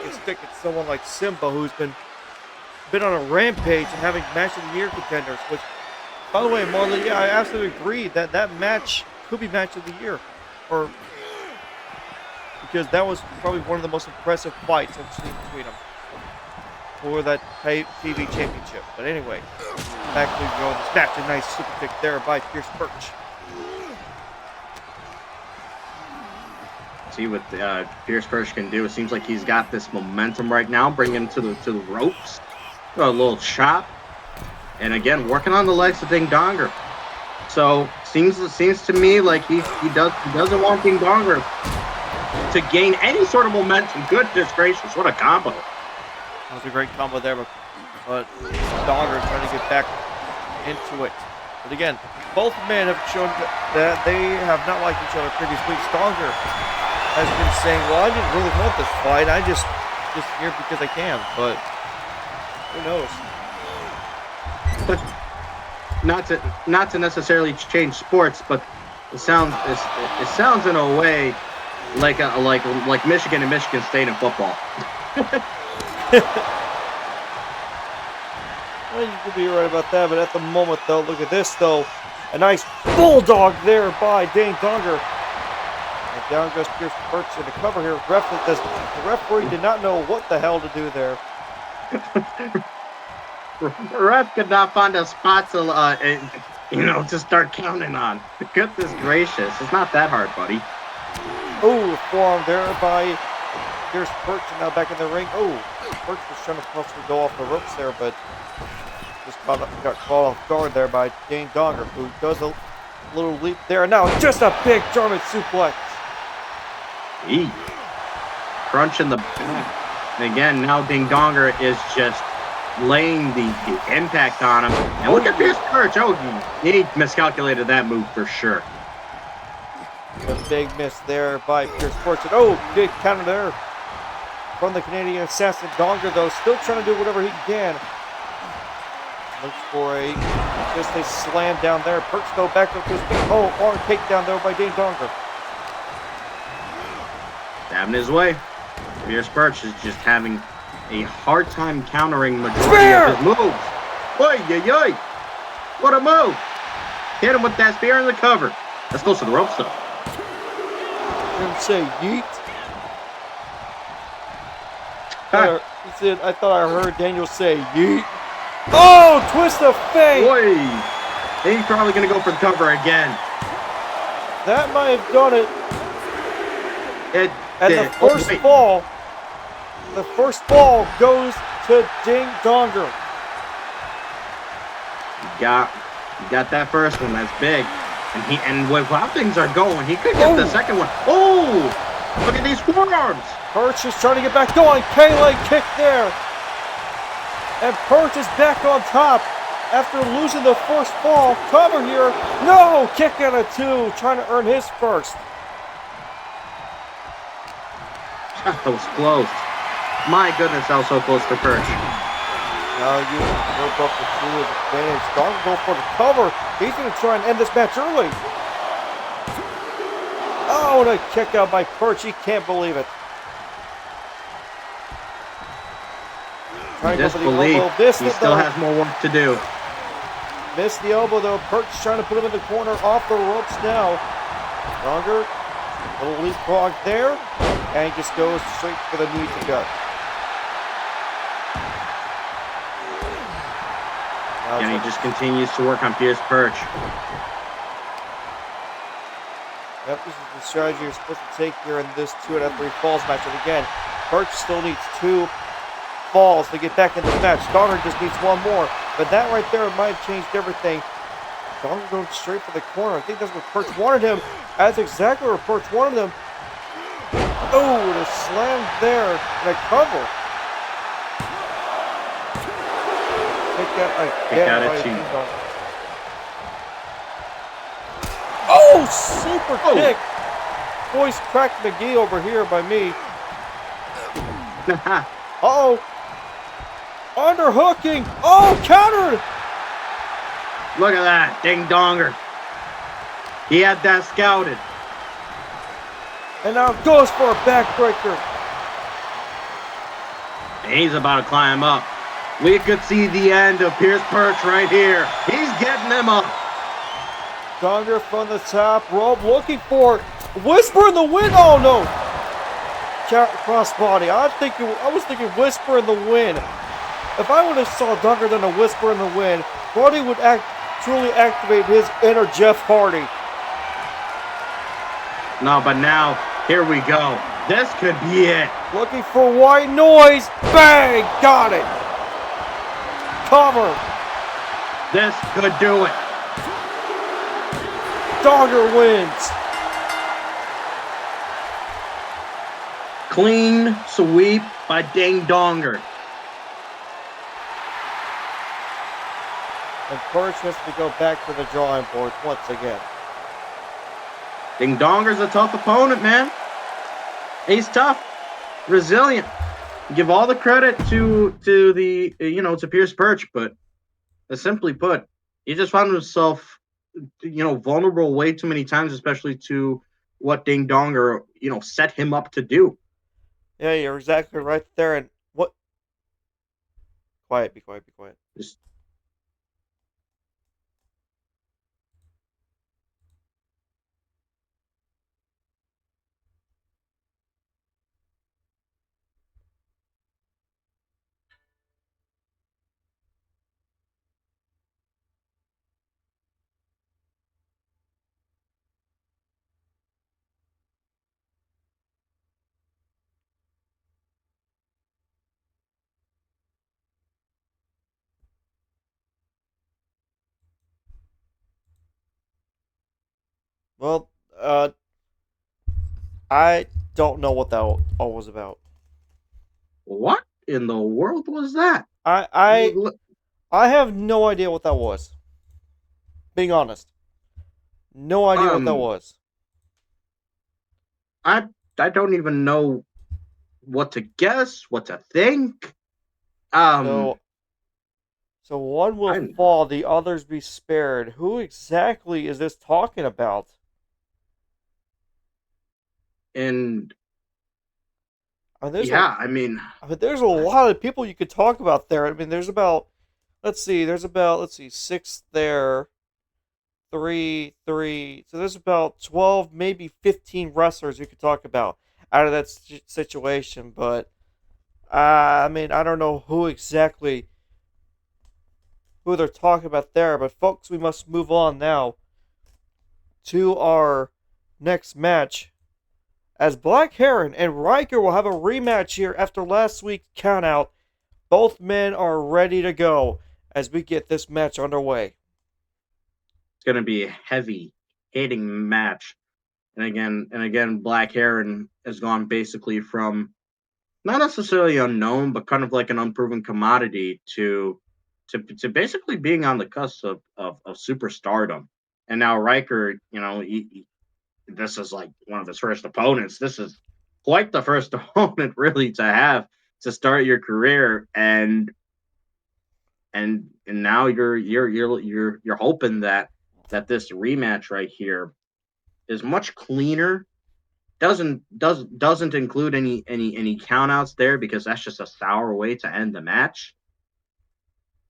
a stick at someone like Simba, who's been on a rampage and having match of the year contenders? Which, by the way, Marley, yeah, I absolutely agree that match could be match of the year, or because that was probably one of the most impressive fights I've seen between them for that TV championship. But anyway, back to this match. A nice super kick there by Pierce Perch. See what Pierce Perch can do. It seems like he's got this momentum right now, bringing him to the ropes. A little chop, and again working on the legs of Ding Donger. So seems to me like he doesn't want Ding Donger to gain any sort of momentum. Goodness gracious, what a combo! That was a great combo there, but Donger trying to get back into it. But again, both men have shown that they have not liked each other previous weeks. Donger has been saying, well, I didn't really want this fight. I just here because I can, but who knows? But not to necessarily change sports, but it sounds in a way like Michigan and Michigan State in football. Well, you could be right about that, but at the moment, though, look at this, though. A nice bulldog there by Dane Donger. And down goes Pierce Perch in the cover here. The referee did not know what the hell to do there. Ref could not find a spot to start counting on. Goodness gracious, it's not that hard, buddy. Oh, forearm there by Pierce Perch, and now back in the ring. Oh, Perch was trying to possibly go off the ropes there, but just got caught off guard there by Dane Donger, who does a little leap there. Now just a big German suplex. Crunch in the back. And again, now Ding Donger is just laying the impact on him. And look at Pierce Perch. Oh, he miscalculated that move for sure. A big miss there by Pierce Perch. And oh, big counter there from the Canadian assassin. Donger, though, still trying to do whatever he can. Looks for just a slam down there. Perch, though, back up to his feet. Oh, arm kick down there by Dane Donger. Stabbing his way. Pierce Perch is just having a hard time countering majority of his moves. Oy. What a move. Hit him with that spear in the cover. That's close to the ropes, though. Didn't say yeet. He said, I thought I heard Daniel say yeet. Oh, twist of fate. Boy, he's probably going to go for the cover again. That might have done it. And the first ball goes to Ding Donger. You got that first one. That's big. And with how things are going, he could get the second one. Oh, look at these forearms. Perch is trying to get back going. K-leg kick there. And Perch is back on top after losing the first ball. Cover here. No, kick out of 2, trying to earn his first. That was close. My goodness, that was so close to Perch. Now you work up the 2 advantage. Donger go for the cover. He's going to try and end this match early. Oh, and a kick out by Perch. He can't believe it. Disbelief. He still has more work to do. Missed the elbow, though. Perch trying to put him in the corner off the ropes now. Donger Little leapfrog there, and he just goes straight for the knee to gut. And he just continues to work on Pierce Perch. Yep, this is the strategy you're supposed to take here in this 2 out of 3 falls match. And again, Perch still needs 2 falls to get back in this match. Donger just needs 1 more. But that right there might have changed everything. Donger going straight for the corner. I think that's what Perch wanted him. That's exactly where Perch wanted him. Oh, the slam there and a cover. Take that again. Oh, super kick. Voice cracked McGee over here by me. Uh-oh. Underhooking. Oh, countered. Look at that. Ding Donger. He had that scouted. And now goes for a backbreaker. And he's about to climb up. We could see the end of Pierce Perch right here. He's getting him up. Donger from the top rope looking for Whisper in the Wind. Oh no! Crossbody. I was thinking Whisper in the Wind. If I would have saw Donger than a Whisper in the Wind, Brody would truly activate his inner Jeff Hardy. No, but now here we go. This could be it. Looking for white noise. Bang! Got it. Cover. This could do it. Donger wins. Clean sweep by Ding Donger. And Perch has to go back to the drawing board once again. Ding Donger's a tough opponent, man. He's tough, resilient. Give all the credit to Pierce Perch, but simply put, he just found himself, vulnerable way too many times, especially to what Ding Donger, set him up to do. Yeah, you're exactly right there. And what? Quiet, be quiet, be quiet. Just Well, I don't know what that all was about. what in the world was that? I have no idea what that was. Being honest, no idea what that was. I don't even know what to guess, what to think. So one will fall, the others be spared. Who exactly is this talking about? And there's a lot of people you could talk about there. I mean, there's about, let's see, 6 there, 3. So there's about 12, maybe 15 wrestlers you could talk about out of that situation. But, I don't know who they're talking about there. But, folks, we must move on now to our next match, as Blackheron and Ryker will have a rematch here after last week's countout. Both men are ready to go as we get this match underway. It's going to be a heavy hitting match. And again, Blackheron has gone basically from not necessarily unknown, but kind of like an unproven commodity to basically being on the cusp of superstardom. And now Ryker, this is like one of his first opponents. This is quite the first opponent really to have to start your career, and now you're hoping that this rematch right here is much cleaner. Doesn't include any countouts there, because that's just a sour way to end the match.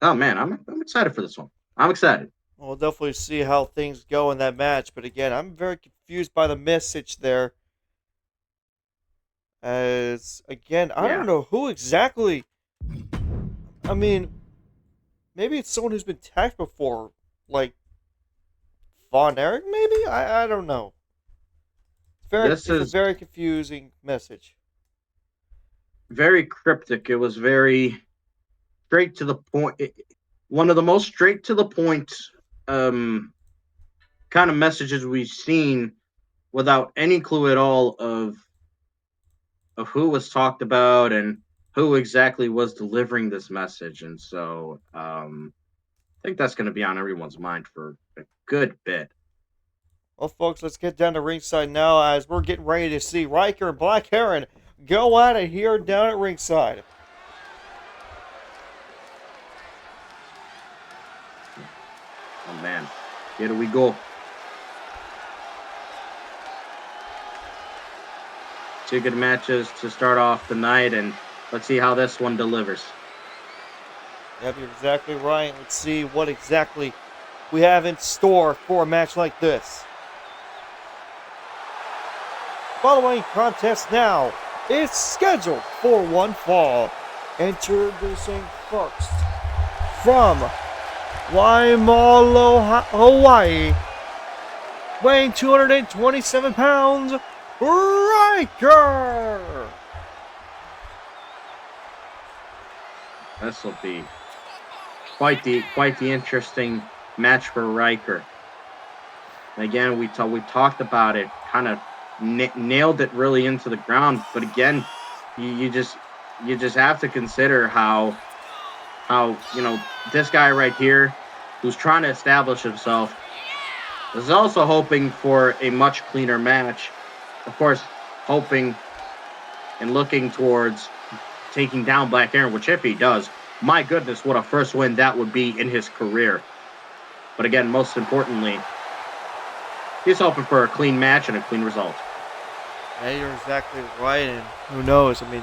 Oh man, I'm excited for this one. I'm excited. We'll definitely see how things go in that match. But again, I'm very confused by the message there. As again, I Yeah. don't know who exactly. I mean, maybe it's someone who's been tagged before, like Von Erich. Maybe I don't know. It's a is very confusing message. very cryptic. It was very straight to the point. One of the most straight to the point um, kind of messages we've seen without any clue at all of who was talked about and who exactly was delivering this message. And so I think that's going to be on everyone's mind for a good bit. Well, folks, let's get down to ringside now as we're getting ready to see Ryker and Blackheron go at it here down at ringside. Oh man, here we go. Two good matches to start off the night, and let's see how this one delivers. Yep, you're exactly right. Let's see what exactly we have in store for a match like this. Following contest now is scheduled for one fall. Introducing first from Waimalo, Hawaii, weighing 227 pounds, Ryker. This will be quite the interesting match for Ryker. And again, we talked about it, kind of nailed it really into the ground. But again, you just have to consider how this guy right here, who's trying to establish himself, is also hoping for a much cleaner match. Of course, hoping and looking towards taking down Blackheron, which if he does, my goodness, what a first win that would be in his career. But again, most importantly, he's hoping for a clean match and a clean result. Yeah, you're exactly right, and who knows? I mean,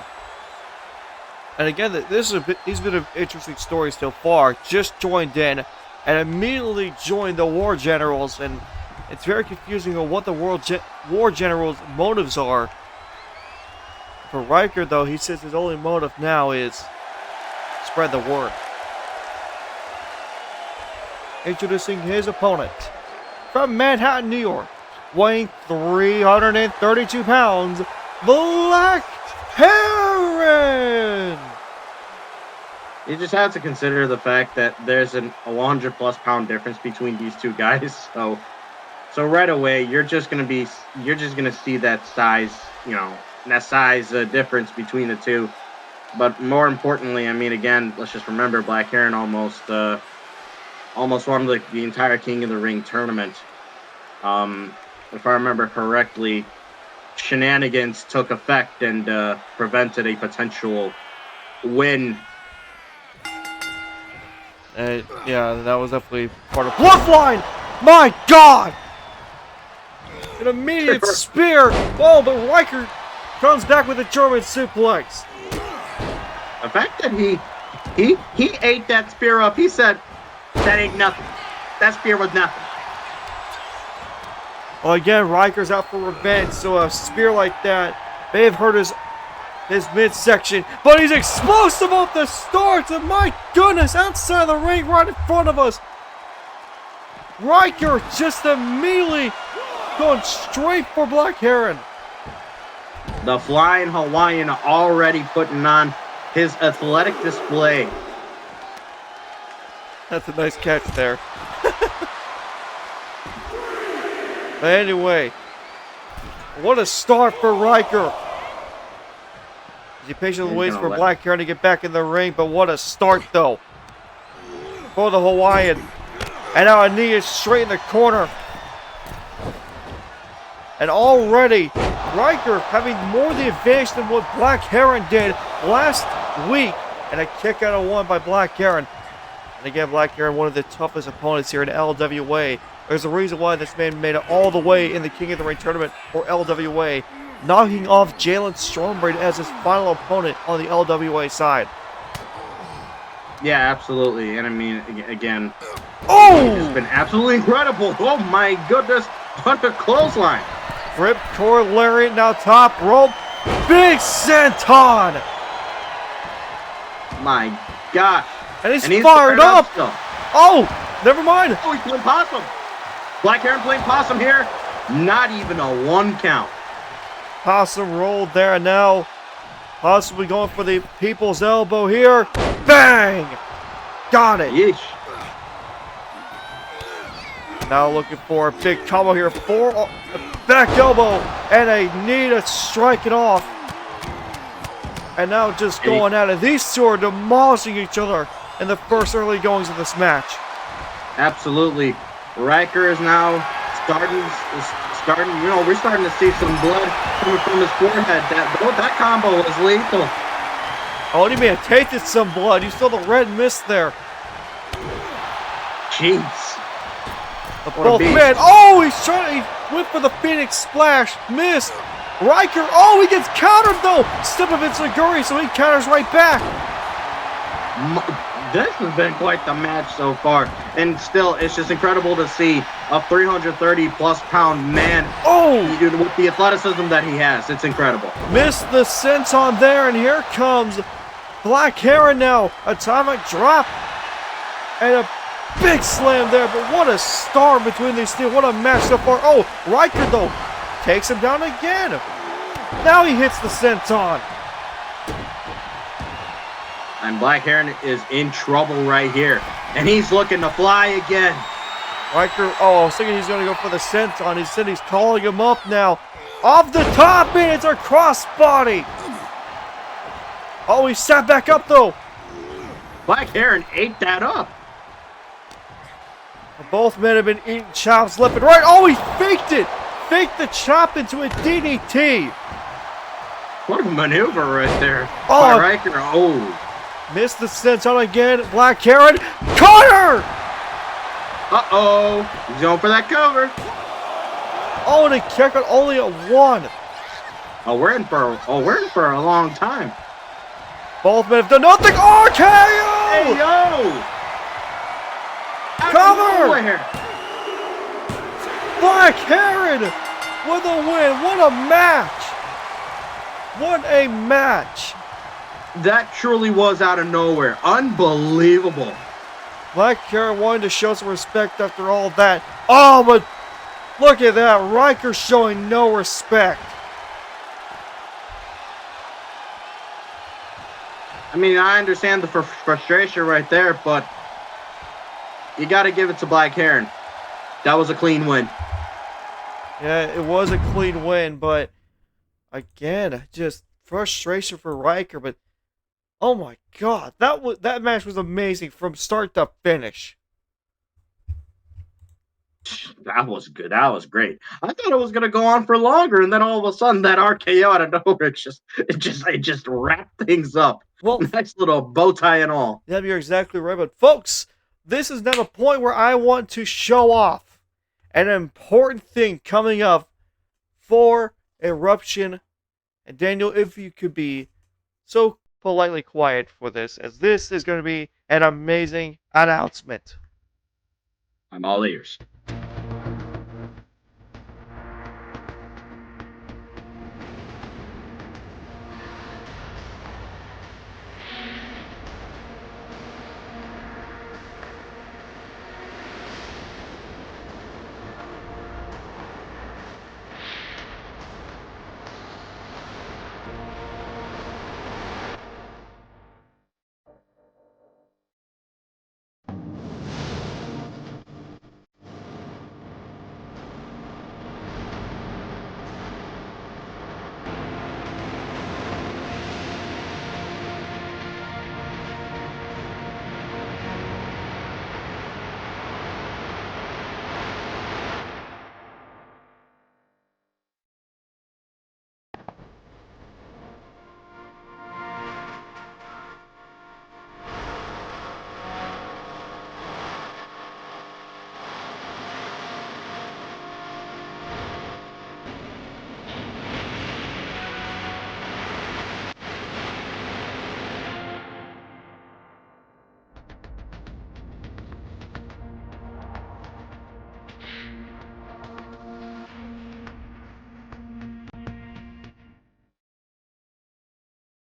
and again, these been an interesting story so far. Just joined in and immediately joined the War Generals, and it's very confusing on what the War Generals' motives are. For Ryker, though, he says his only motive now is spread the word. Introducing his opponent from Manhattan, New York, weighing 332 pounds, Blackheron. You just have to consider the fact that there's a 100+ pound difference between these two guys. So right away, you're just gonna see that size, difference between the two. But more importantly, I mean, again, let's just remember Blackheron almost won the entire King of the Ring tournament. If I remember correctly, shenanigans took effect and prevented a potential win. Yeah, that was definitely part of Bloodline! My God! An immediate spear! Oh, but Ryker comes back with a German suplex. The fact that he ate that spear up, he said, that ain't nothing. That spear was nothing. Well, again, Ryker's out for revenge, so a spear like that may have hurt his midsection, but he's explosive off the start, and my goodness, outside the ring, right in front of us. Ryker just immediately going straight for Blackheron. The Flying Hawaiian already putting on his athletic display. That's a nice catch there. But anyway, what a start for Ryker. He patiently waits for Blackheron to get back in the ring, but what a start though for the Hawaiian. And now a knee is straight in the corner. And already Ryker having more the advantage than what Blackheron did last week. And a kick out of one by Blackheron. And again, Blackheron, one of the toughest opponents here in LWA. There's a reason why this man made it all the way in the King of the Ring tournament for LWA, knocking off Jalen Stromberg as his final opponent on the LWA side. Yeah, absolutely. And I mean, again, it's been absolutely incredible. Oh my goodness, what a clothesline. Rip Cord Lariat now top rope. Big senton! My God. And he's fired up! Still. Oh! Never mind! Oh, he's playing possum. Blackheron playing possum here. Not even a 1 count. Possum rolled there, and now possibly going for the people's elbow here. Bang! Got it! Yeesh. Now looking for a big combo here. A back elbow and a knee to strike it off. And now just going at it. These two are demolishing each other in the first early goings of this match. Absolutely. Ryker is now starting, you know, we're starting to see some blood coming from his forehead. That combo was lethal. Oh, what do you mean? It tasted some blood. You saw the red mist there. Jeez. Both men. Oh, he went for the Phoenix Splash. Missed. Ryker. Oh, he gets countered though. Step of Itsuguri, so he counters right back. This has been quite the match so far. And still, it's just incredible to see a 330-plus pound man with the athleticism that he has. It's incredible. Missed the senton there, and here comes Blackheron now. Atomic drop. And a big slam there, but what a star between these two. What a match so far. Oh, Ryker, though, takes him down again. Now he hits the senton. And Blackheron is in trouble right here. And he's looking to fly again. Ryker, I was thinking he's going to go for the senton. He said he's calling him up now. Off the top, and it's a crossbody. Oh, he sat back up, though. Blackheron ate that up. Both men have been eating chops left and right. Oh, he faked it. Faked the chop into a DDT. What a maneuver right there by Ryker. Oh. Missed the senton again. Blackheron. Cutter! Uh-oh. He's going for that cover. Oh, and he kicked it only a 1. We're in for a long time. Both men have done nothing. RKO! Hey, yo! Cover! Blackheron with a win. What a match! What a match! That truly was out of nowhere. Unbelievable. Blackheron wanted to show some respect after all that. Oh, but look at that. Ryker showing no respect. I mean, I understand the frustration right there, but you got to give it to Blackheron. That was a clean win. Yeah, it was a clean win, but again, just frustration for Ryker. But oh my God, that match was amazing from start to finish. That was good. That was great. I thought it was gonna go on for longer, and then all of a sudden, that RKO out of nowhere, it just wrapped things up. Well, nice little bow tie and all. Yeah, you're exactly right. But folks, this is now the point where I want to show off an important thing coming up for Eruption. And Daniel, if you could be so politely quiet for this, as this is going to be an amazing announcement. I'm all ears.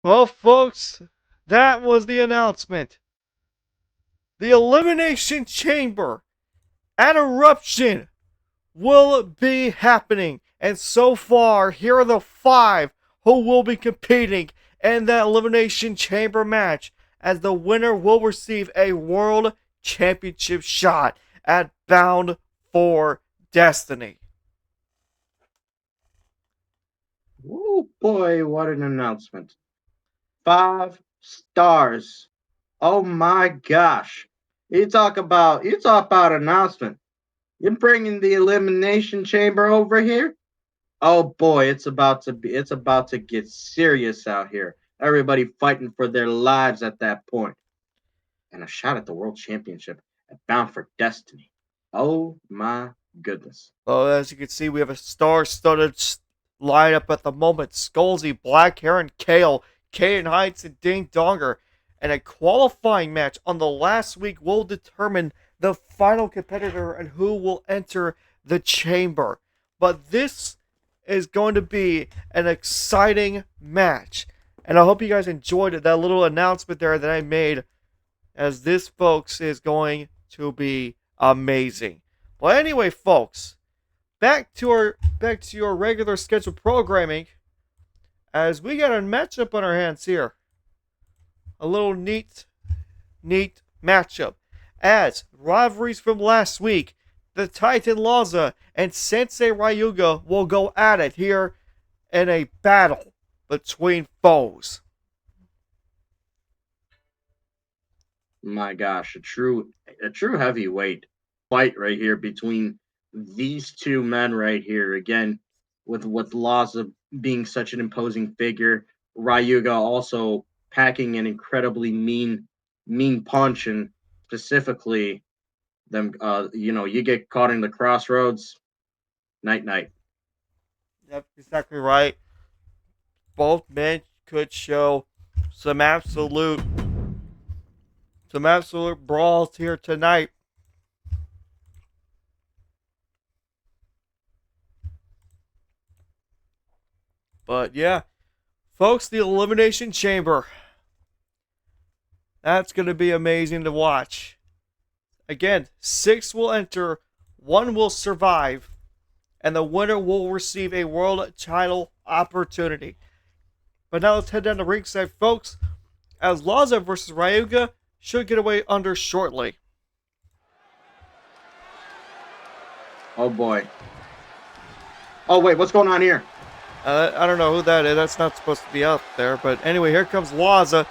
Well, folks, that was the announcement. The Elimination Chamber at Eruption will be happening. And so far, here are the 5 who will be competing in that Elimination Chamber match, as the winner will receive a World Championship shot at Bound for Destiny. Oh boy, what an announcement. 5 stars. Oh my gosh. You talk about announcement. You're bringing the elimination chamber over here? Oh boy, it's about to get serious out here. Everybody fighting for their lives at that point. And a shot at the world championship at Bound for Destiny. Oh my goodness. Well, as you can see, we have a star-studded lineup at the moment. Skullsy, Blackheron, Kale, Kayden Heights, and Donger. And a qualifying match on the last week will determine the final competitor and who will enter the chamber. But this is going to be an exciting match. And I hope you guys enjoyed it, that little announcement there that I made, as this, folks, is going to be amazing. Well, anyway, folks, back to your regular scheduled programming, as we got a matchup on our hands here. A little neat matchup, as rivalries from last week, the Titan Lozza and Sensei Ryuga will go at it here in a battle between foes. My gosh, a true heavyweight fight right here between these two men right here. Again, with Lozza being such an imposing figure, Ryuga also packing an incredibly mean punch, and specifically them you get caught in the crossroads, night night. That's exactly right. Both men could show some absolute brawls here tonight. But yeah, folks, the Elimination Chamber. That's going to be amazing to watch. Again, 6 will enter, 1 will survive, and the winner will receive a world title opportunity. But now let's head down to ringside, folks, as Lozza versus Ryuga should get away under shortly. Oh boy. Oh wait, what's going on here? I don't know who that is. That's not supposed to be out there. But anyway, here comes Lozza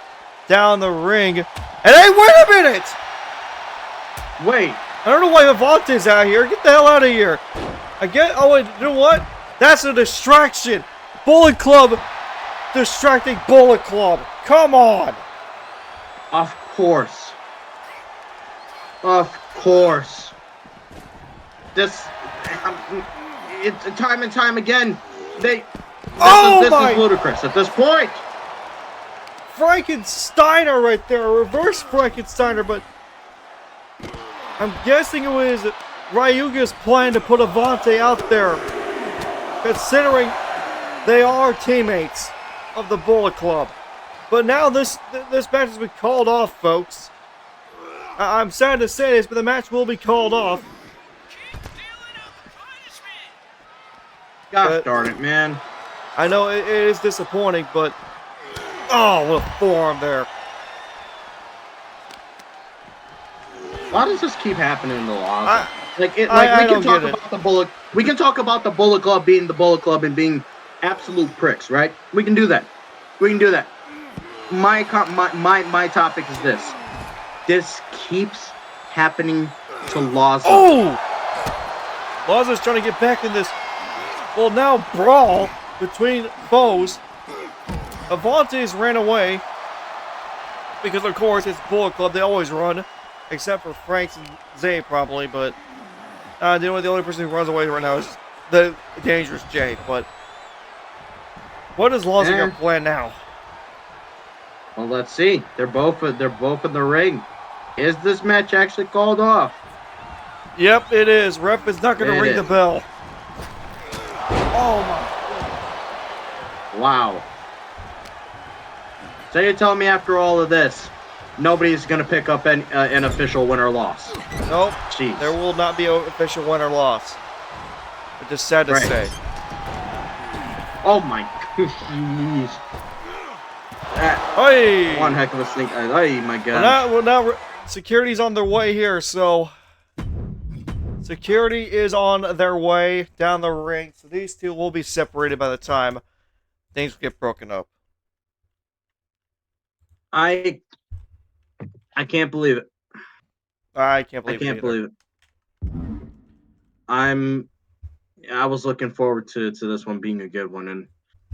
down the ring. And hey, wait a minute! Wait. I don't know why Avante's out here. Get the hell out of here. Oh, wait, you know what? That's a distraction. Bullet Club distracting Bullet Club. Come on. Of course. Of course. This, it's time and time again. This is ludicrous at this point. Frankensteiner right there. Reverse Frankensteiner, but I'm guessing it was Ryuga's plan to put Avante out there, considering they are teammates of the Bullet Club. But now this match has been called off, folks. I'm sad to say this, but the match will be called off. Gosh darn it, man. I know it is disappointing, but oh, what a forearm there. Why does this keep happening in the law? We can talk about the Bullet Club being the Bullet Club and being absolute pricks, right? We can do that. My topic is this. This keeps happening to Lozza. Oh! Lozza's trying to get back in this, well, now brawl between foes. Avante's ran away because, of course, it's Bullet Club. They always run, except for Franks and Zay probably. But the only person who runs away right now is the Dangerous Jay. But what is Lozza going to plan now? Well, let's see. They're both in the ring. Is this match actually called off? Yep, it is. Ref is not going to ring the bell. Oh my! Wow. So you're telling me after all of this, nobody's going to pick up an official win or loss? Nope. Jeez. There will not be an official win or loss. It's just sad to say. Oh my goodness. Hey! One heck of a sneak. Oh my god. Well, now security's on their way here, so security is on their way down the ring. So these two will be separated by the time things get broken up. I can't believe it. I can't believe believe it. I was looking forward to this one being a good one, and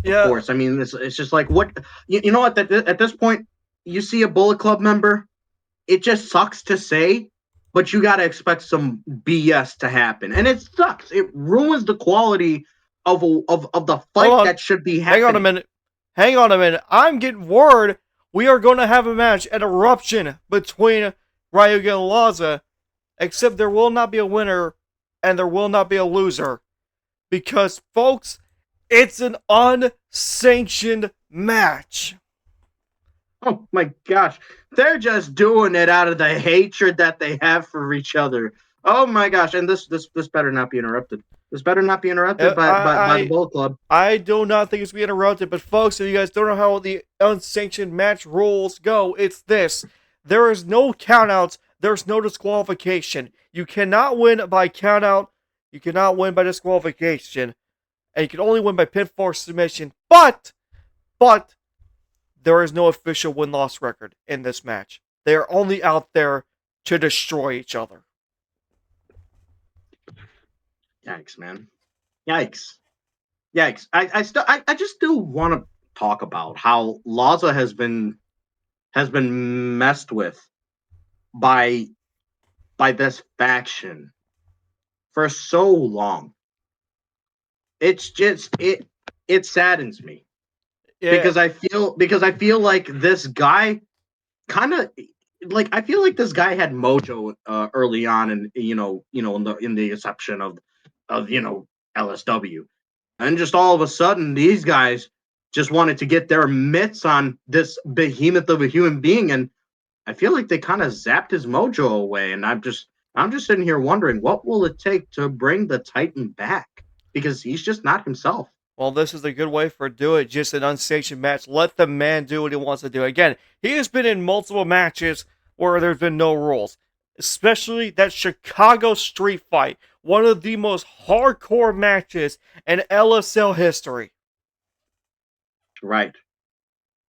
of course, I mean, it's just like what you know what? At this point, you see a Bullet Club member, it just sucks to say, but you got to expect some BS to happen, and it sucks. It ruins the quality of the fight that should be happening. Hang on a minute. I'm getting word we are going to have a match at Eruption between Ryuga and Lozza, except there will not be a winner and there will not be a loser. Because, folks, it's an unsanctioned match. Oh my gosh. They're just doing it out of the hatred that they have for each other. Oh my gosh. And this better not be interrupted. This better not be interrupted by the Bullet Club. I do not think it's being interrupted, but folks, if you guys don't know how the unsanctioned match rules go, it's this. There is no countouts. There's no disqualification. You cannot win by countout. You cannot win by disqualification. And you can only win by pinfall submission. But there is no official win-loss record in this match. They are only out there to destroy each other. Yikes, man. Yikes. I just still want to talk about how Lozza has been messed with by this faction for so long. It's just it saddens me. Yeah. Because I feel like this guy I feel like this guy had mojo early on, and in the inception of LSW, and just all of a sudden these guys just wanted to get their mitts on this behemoth of a human being, and I feel like they kind of zapped his mojo away. And I'm just sitting here wondering, what will it take to bring the Titan back, because he's just not himself. Well, this is a good way for do it. Just an unsanctioned match. Let the man do what he wants to do. Again, he has been in multiple matches where there's been no rules. Especially that Chicago street fight. One of the most hardcore matches in LSL history. Right.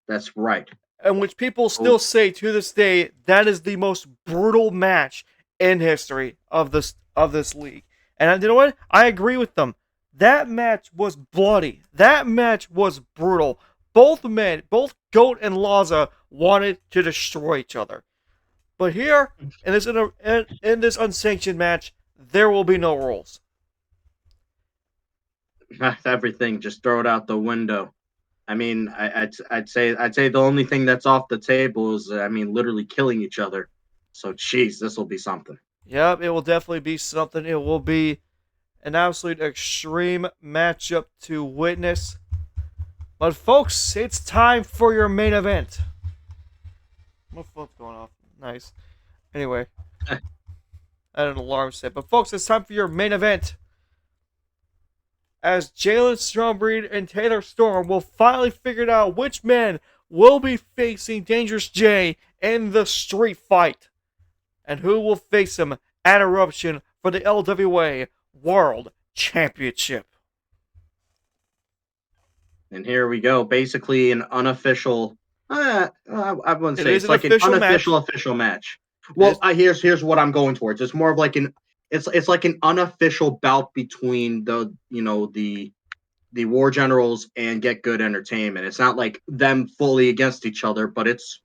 That's right. And which people still say to this day, that is the most brutal match in history of this league. And you know what? I agree with them. That match was bloody. That match was brutal. Both men, both Goat and Lozza, wanted to destroy each other. But here, in this unsanctioned match, there will be no rules. Everything, just throw it out the window. I mean, I'd say the only thing that's off the table is, literally killing each other. So, geez, this will be something. Yep, it will definitely be something. It will be an absolute extreme matchup to witness. But folks, it's time for your main event. My phone's going off. Nice. Anyway, I had an alarm set. But folks, it's time for your main event. As Jalen Strongbreed and Taylor Storm will finally figure out which man will be facing Dangerous J in the street fight. And who will face him at Eruption for the LWA World Championship. And here we go. Basically an unofficial I wouldn't say it's like an unofficial official match. Well, here's what I'm going towards. It's more of like it's like an unofficial bout between the War Generals and Get Good Entertainment. It's not like them fully against each other, but it's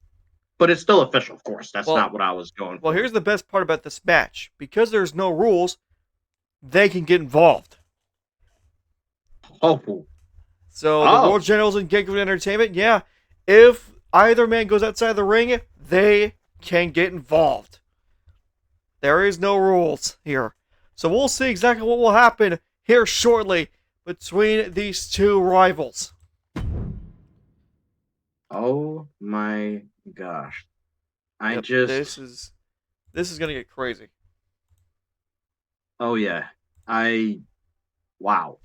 still official, of course. That's not what I was going for. Well, here's the best part about this match. Because there's no rules, they can get involved. Oh. So the War Generals and Get Good Entertainment, yeah, if either man goes outside the ring, they can get involved. There is no rules here. So we'll see exactly what will happen here shortly between these two rivals. Oh my gosh. I Yep, just this is gonna get crazy. oh yeah. I wow.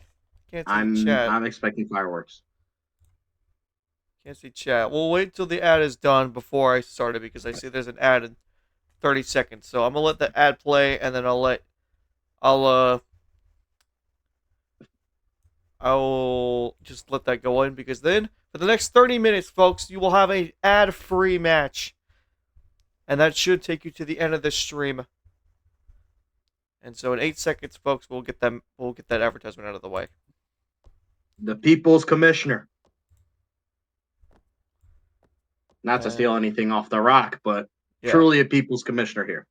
Can't see chat. I'm expecting fireworks. Can't see chat. We'll wait until the ad is done before I start it because I see there's an ad in 30 seconds. So I'm gonna let the ad play and then I'll just let that go in because then for the next 30 minutes, folks, you will have a ad-free match. And that should take you to the end of the stream. And so in 8 seconds, folks, we'll get that advertisement out of the way. The People's Commissioner. Not to steal anything off the Rock, but Yeah. truly a People's Commissioner here.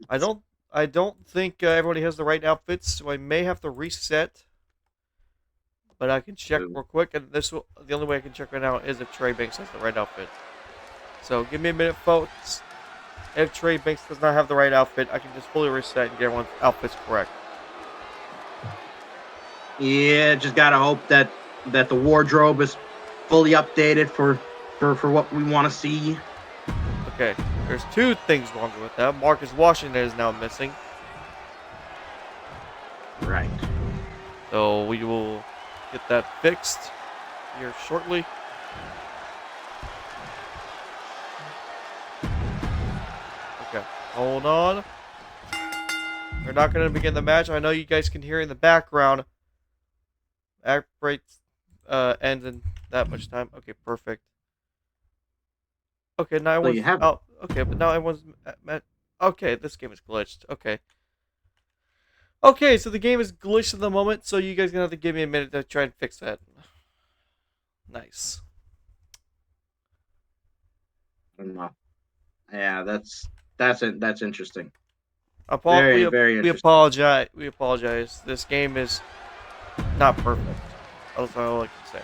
I don't think everybody has the right outfits, so I may have to reset. But I can check real quick, and the only way I can check right now is if Trey Banks has the right outfit. So give me a minute, folks. If Trey Banks does not have the right outfit, I can just fully reset and get everyone's outfits correct. Yeah, just gotta hope that the wardrobe is fully updated for what we want to see. Okay, there's two things wrong with that. Marcus Washington is now missing. Right. So we will get that fixed here shortly. Okay, hold on. We're not going to begin the match. I know you guys can hear in the background. Act break ends in that much time. Okay, perfect. Okay, now everyone's out. Okay, but now everyone's okay, this game is glitched. Okay. Okay, so the game is glitched at the moment, so you guys are gonna have to give me a minute to try and fix that. Nice. Yeah, that's interesting. Very interesting. We apologize. We apologize. This game is not perfect. That's all I can say.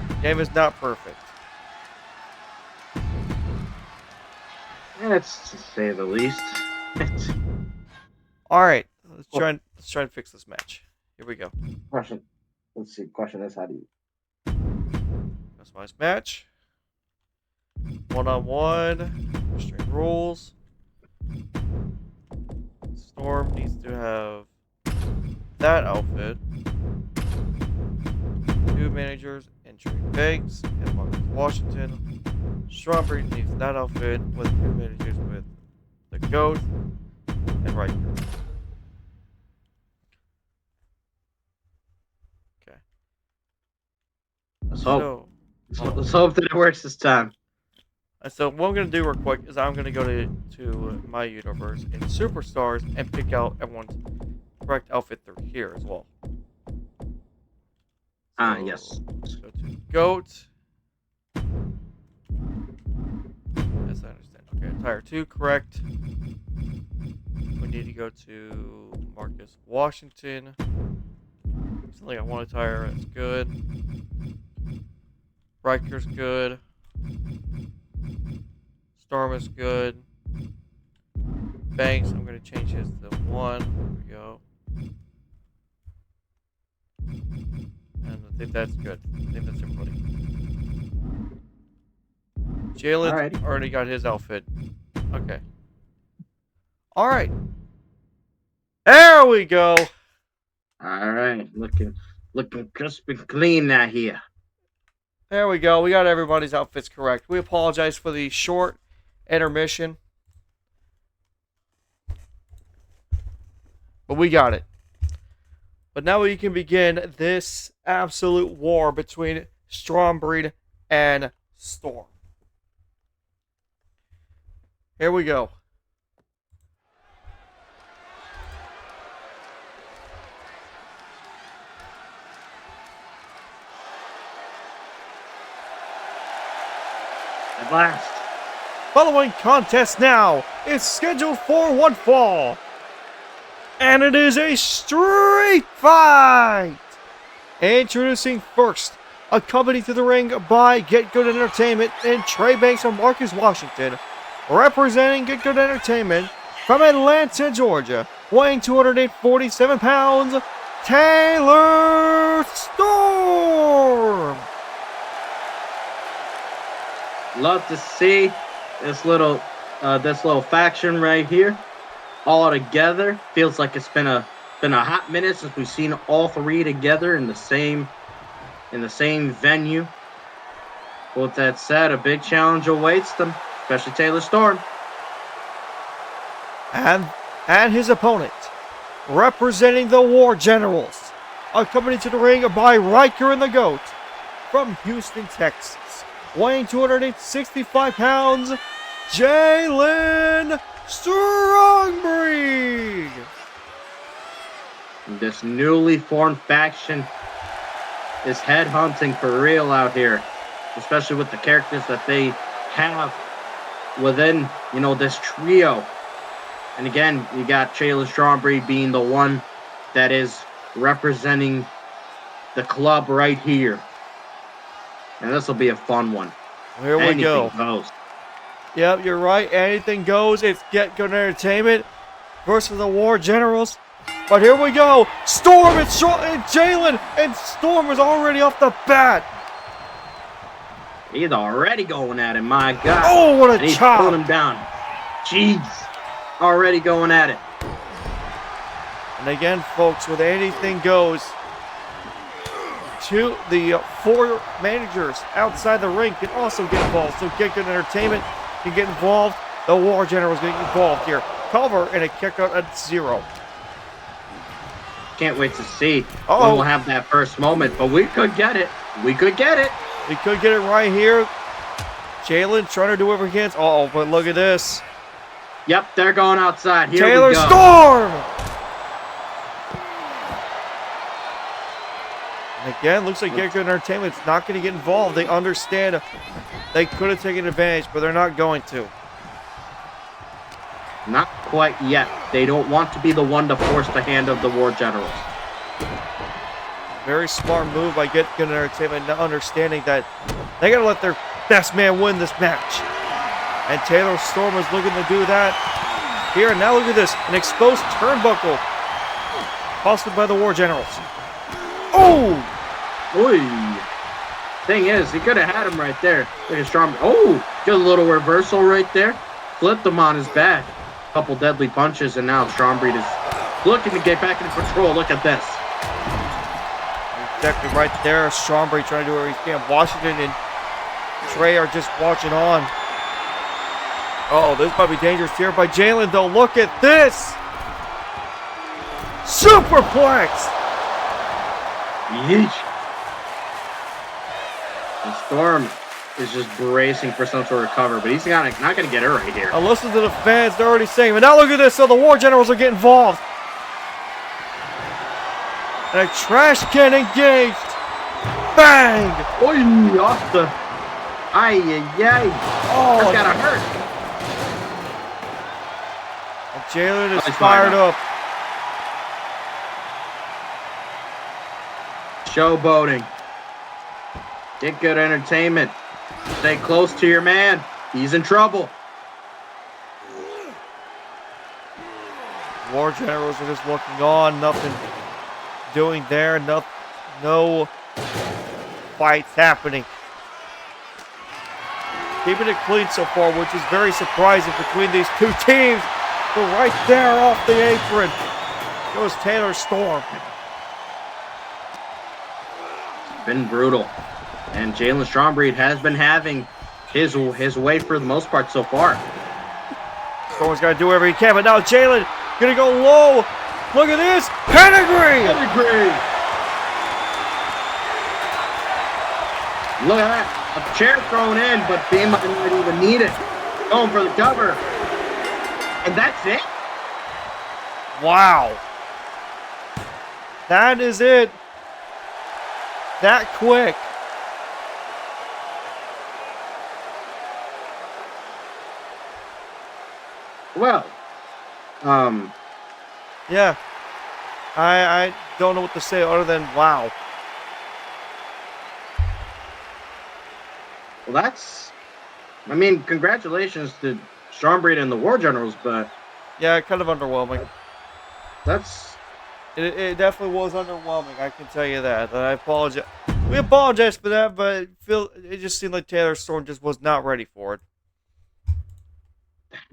The game is not perfect. That's to say the least. All right, let's try and fix this match. Here we go. Question. Let's see. Question is, how do you Customize match. 1-on-1. Restraint rules. Storm needs to have that outfit. 2 managers, Entry Banks and Marcus Washington. Strawberry needs that outfit with 2 managers with the Goat and Ryker. Okay. Let's hope that it works this time. So what I'm going to do real quick is I'm going to go to my universe in Superstars and pick out everyone's correct outfit through here as well. So, Yes. Let's go to Goat. Yes, I understand. Okay, attire 2 correct. We need to go to Marcus Washington. It's only got 1 attire. That's good. Riker's good. Storm is good. Banks, I'm going to change his to 1. There we go. And I think that's good. I think that's everybody. Jalen already got his outfit. Okay. Alright. There we go. Alright. Looking crisp and clean now here. There we go. We got everybody's outfits correct. We apologize for the short intermission. But we got it. But now we can begin this absolute war between Stormbreed and Storm. Here we go. At last. Following contest now is scheduled for one fall. And it is a street fight! Introducing first, accompanied to the ring by Get Good Entertainment and Trey Banks and Marcus Washington, representing Get Good Entertainment from Atlanta, Georgia, weighing 247 pounds, Taylor Storm! Love to see this little faction right here all together. Feels like it's been a hot minute since we've seen all three together in the same venue. With that said, a big challenge awaits them, especially Taylor Storm. And his opponent, representing the War Generals, accompanied to the ring by Ryker and the Goat, from Houston, Texas, weighing 265 pounds, Jalen Strongbreed. This newly formed faction is headhunting for real out here, especially with the characters that they have within, this trio. And again, you got Jalen Strongbreed being the one that is representing the club right here. And this will be a fun one. Here we go. Anything goes. Yep, you're right. Anything goes. It's Get Good Entertainment versus the War Generals. But here we go. Storm and Jalen. And Storm is already off the bat. He's already going at him. My God. Oh, what a He's chop. pulling him down. Jeez. Already going at it. And again, folks, with anything goes, the four managers outside the ring can also get involved. So Get Good Entertainment can get involved. The War Generals get involved here. Cover and a kick out at 0. Can't wait to see when we'll have that first moment. But we could get it. We could get it. We could get it right here. Jalen trying to do whatever he can. Uh-oh, but look at this. Yep, they're going outside. Here Taylor we go. Storm! And again, looks like Get Good Entertainment's not going to get involved. They understand they could have taken advantage, but they're not going to. Not quite yet. They don't want to be the one to force the hand of the War Generals. Very smart move by Get Good Entertainment, understanding that they got to let their best man win this match. And Taylor Storm is looking to do that here. And now look at this. An exposed turnbuckle. Busted by the War Generals. Oh! Oy. Thing is, he could have had him right there. Look at Storm. Oh! Get a little reversal right there. Flipped him on his back. Couple deadly punches, and now Strongbreed is looking to get back into control. Look at this. Exactly right there. Strongbreed trying to do whatever he can. Washington and Trey are just watching on. Oh, this might be dangerous here by Jalen, though. Look at this. Superplex. Yeesh. The Storm is just bracing for some sort of cover, but he's not going to get it right here. Now listen to the fans. They're already saying, but now look at this. So the War Generals are getting involved. And a trash can engaged. Bang. Oy, off the... Ay. Oh, that's got to hurt. Jalen is fired up. Showboating. Get Good Entertainment. Stay close to your man. He's in trouble. War Generals are just looking on. Nothing doing there. No fights happening. Keeping it clean so far, which is very surprising between these two teams. But right there off the apron goes Taylor Storm. It's been brutal. And Jalen Strongbreed has been having his way for the most part so far. Storm's got to do whatever he can, but now Jalen going to go low. Look at this. Pedigree. Look at that. A chair thrown in, but they might not even need it. Going for the cover. And that's it? Wow. That is it. That quick. Well, yeah. I don't know what to say other than wow. Well, congratulations to Strongbreed and the War Generals, but yeah, kind of underwhelming. That's It definitely was underwhelming. I can tell you that. I apologize. We apologize for that, but it just seemed like Taylor Storm just was not ready for it.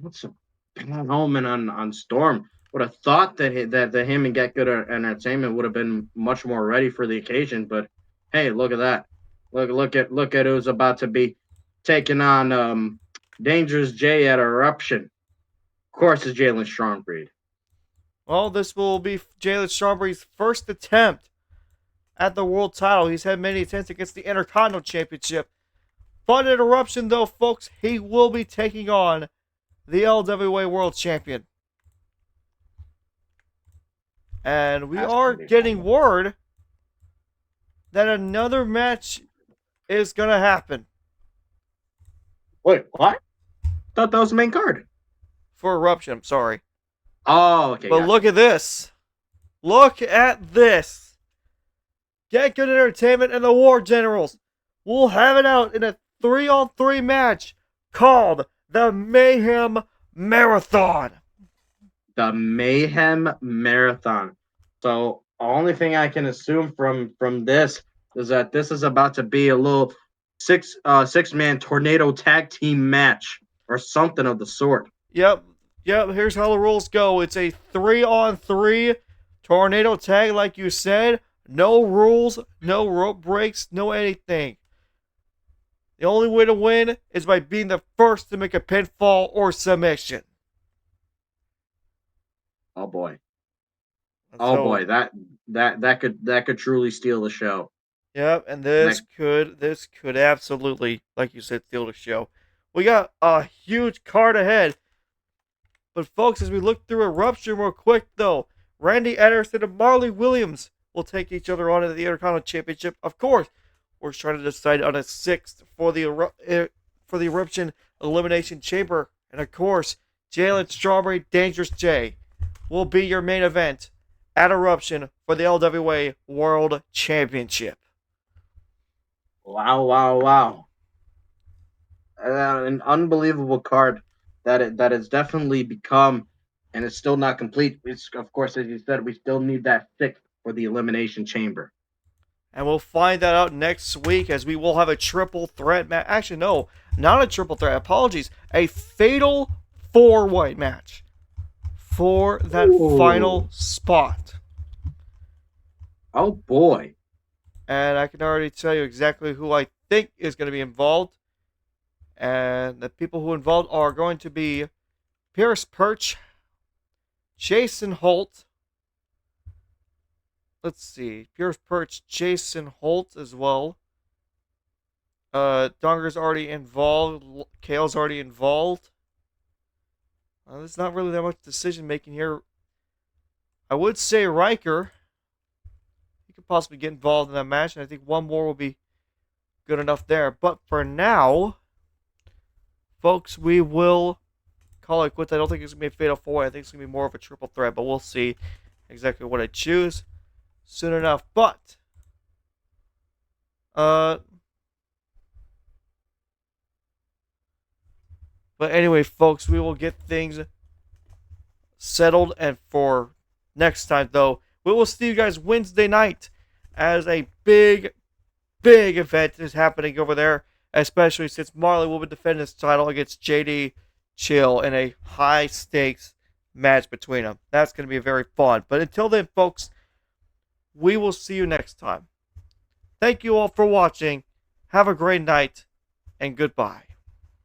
What's a bad omen on Storm? Would have thought that him and Get Good Entertainment would have been much more ready for the occasion, but hey, look at that! Look at who's about to be taking on Dangerous J at Eruption. Of course, it's Jalen Strongbreed. Well, this will be Jalen Strawberry's first attempt at the world title. He's had many attempts against the Intercontinental Championship. But at Eruption, though, folks, he will be taking on the LWA World Champion. And we are getting word that another match is going to happen. Wait, what? Thought that was the main card. For Eruption, I'm sorry. Oh, okay. But gotcha. look at this. Look at this. Get Good Entertainment and the War Generals will have it out in a 3-on-3 match called the Mayhem Marathon. The Mayhem Marathon. So, only thing I can assume from this is that this is about to be a little six-man tornado tag team match or something of the sort. Yep. Here's how the rules go. It's a 3-on-3 tornado tag, like you said. No rules, no rope breaks, no anything. The only way to win is by being the first to make a pinfall or submission. Oh boy. So, Boy, that could truly steal the show. Yep, and this could absolutely, like you said, steal the show. We got a huge card ahead. But folks, as we look through Eruption real quick though, Randy Anderson and Marley Williams will take each other on to the Intercontinental Championship. Of course, we're trying to decide on a 6th for the Eruption Elimination Chamber. And of course, Jalen Strawberry Dangerous J will be your main event at Eruption for the LWA World Championship. Wow. An unbelievable card that has definitely become, and it's still not complete. It's, of course, as you said, we still need that 6th for the Elimination Chamber. And we'll find that out next week as we will have a triple threat match. Actually, no, not a triple threat. Apologies. A fatal 4-way match for that final spot. Oh, boy. And I can already tell you exactly who I think is going to be involved. And the people who are involved are going to be Pierce Perch, Jason Holt. Let's see. Pierce Perch, Jason Holt as well. Donger's already involved. Kale's already involved. There's not really that much decision making here. I would say Ryker. He could possibly get involved in that match, and I think one more will be good enough there. But for now, folks, we will call it quits. I don't think it's going to be a fatal 4-way. I think it's going to be more of a triple threat, but we'll see exactly what I choose soon enough. But anyway, folks, we will get things settled, and for next time, though, we will see you guys Wednesday night as a big event is happening over there, especially since Marley will be defending his title against JD Chill in a high-stakes match between them. That's going to be very fun. But until then, folks, we will see you next time. Thank you all for watching. Have a great night, and goodbye.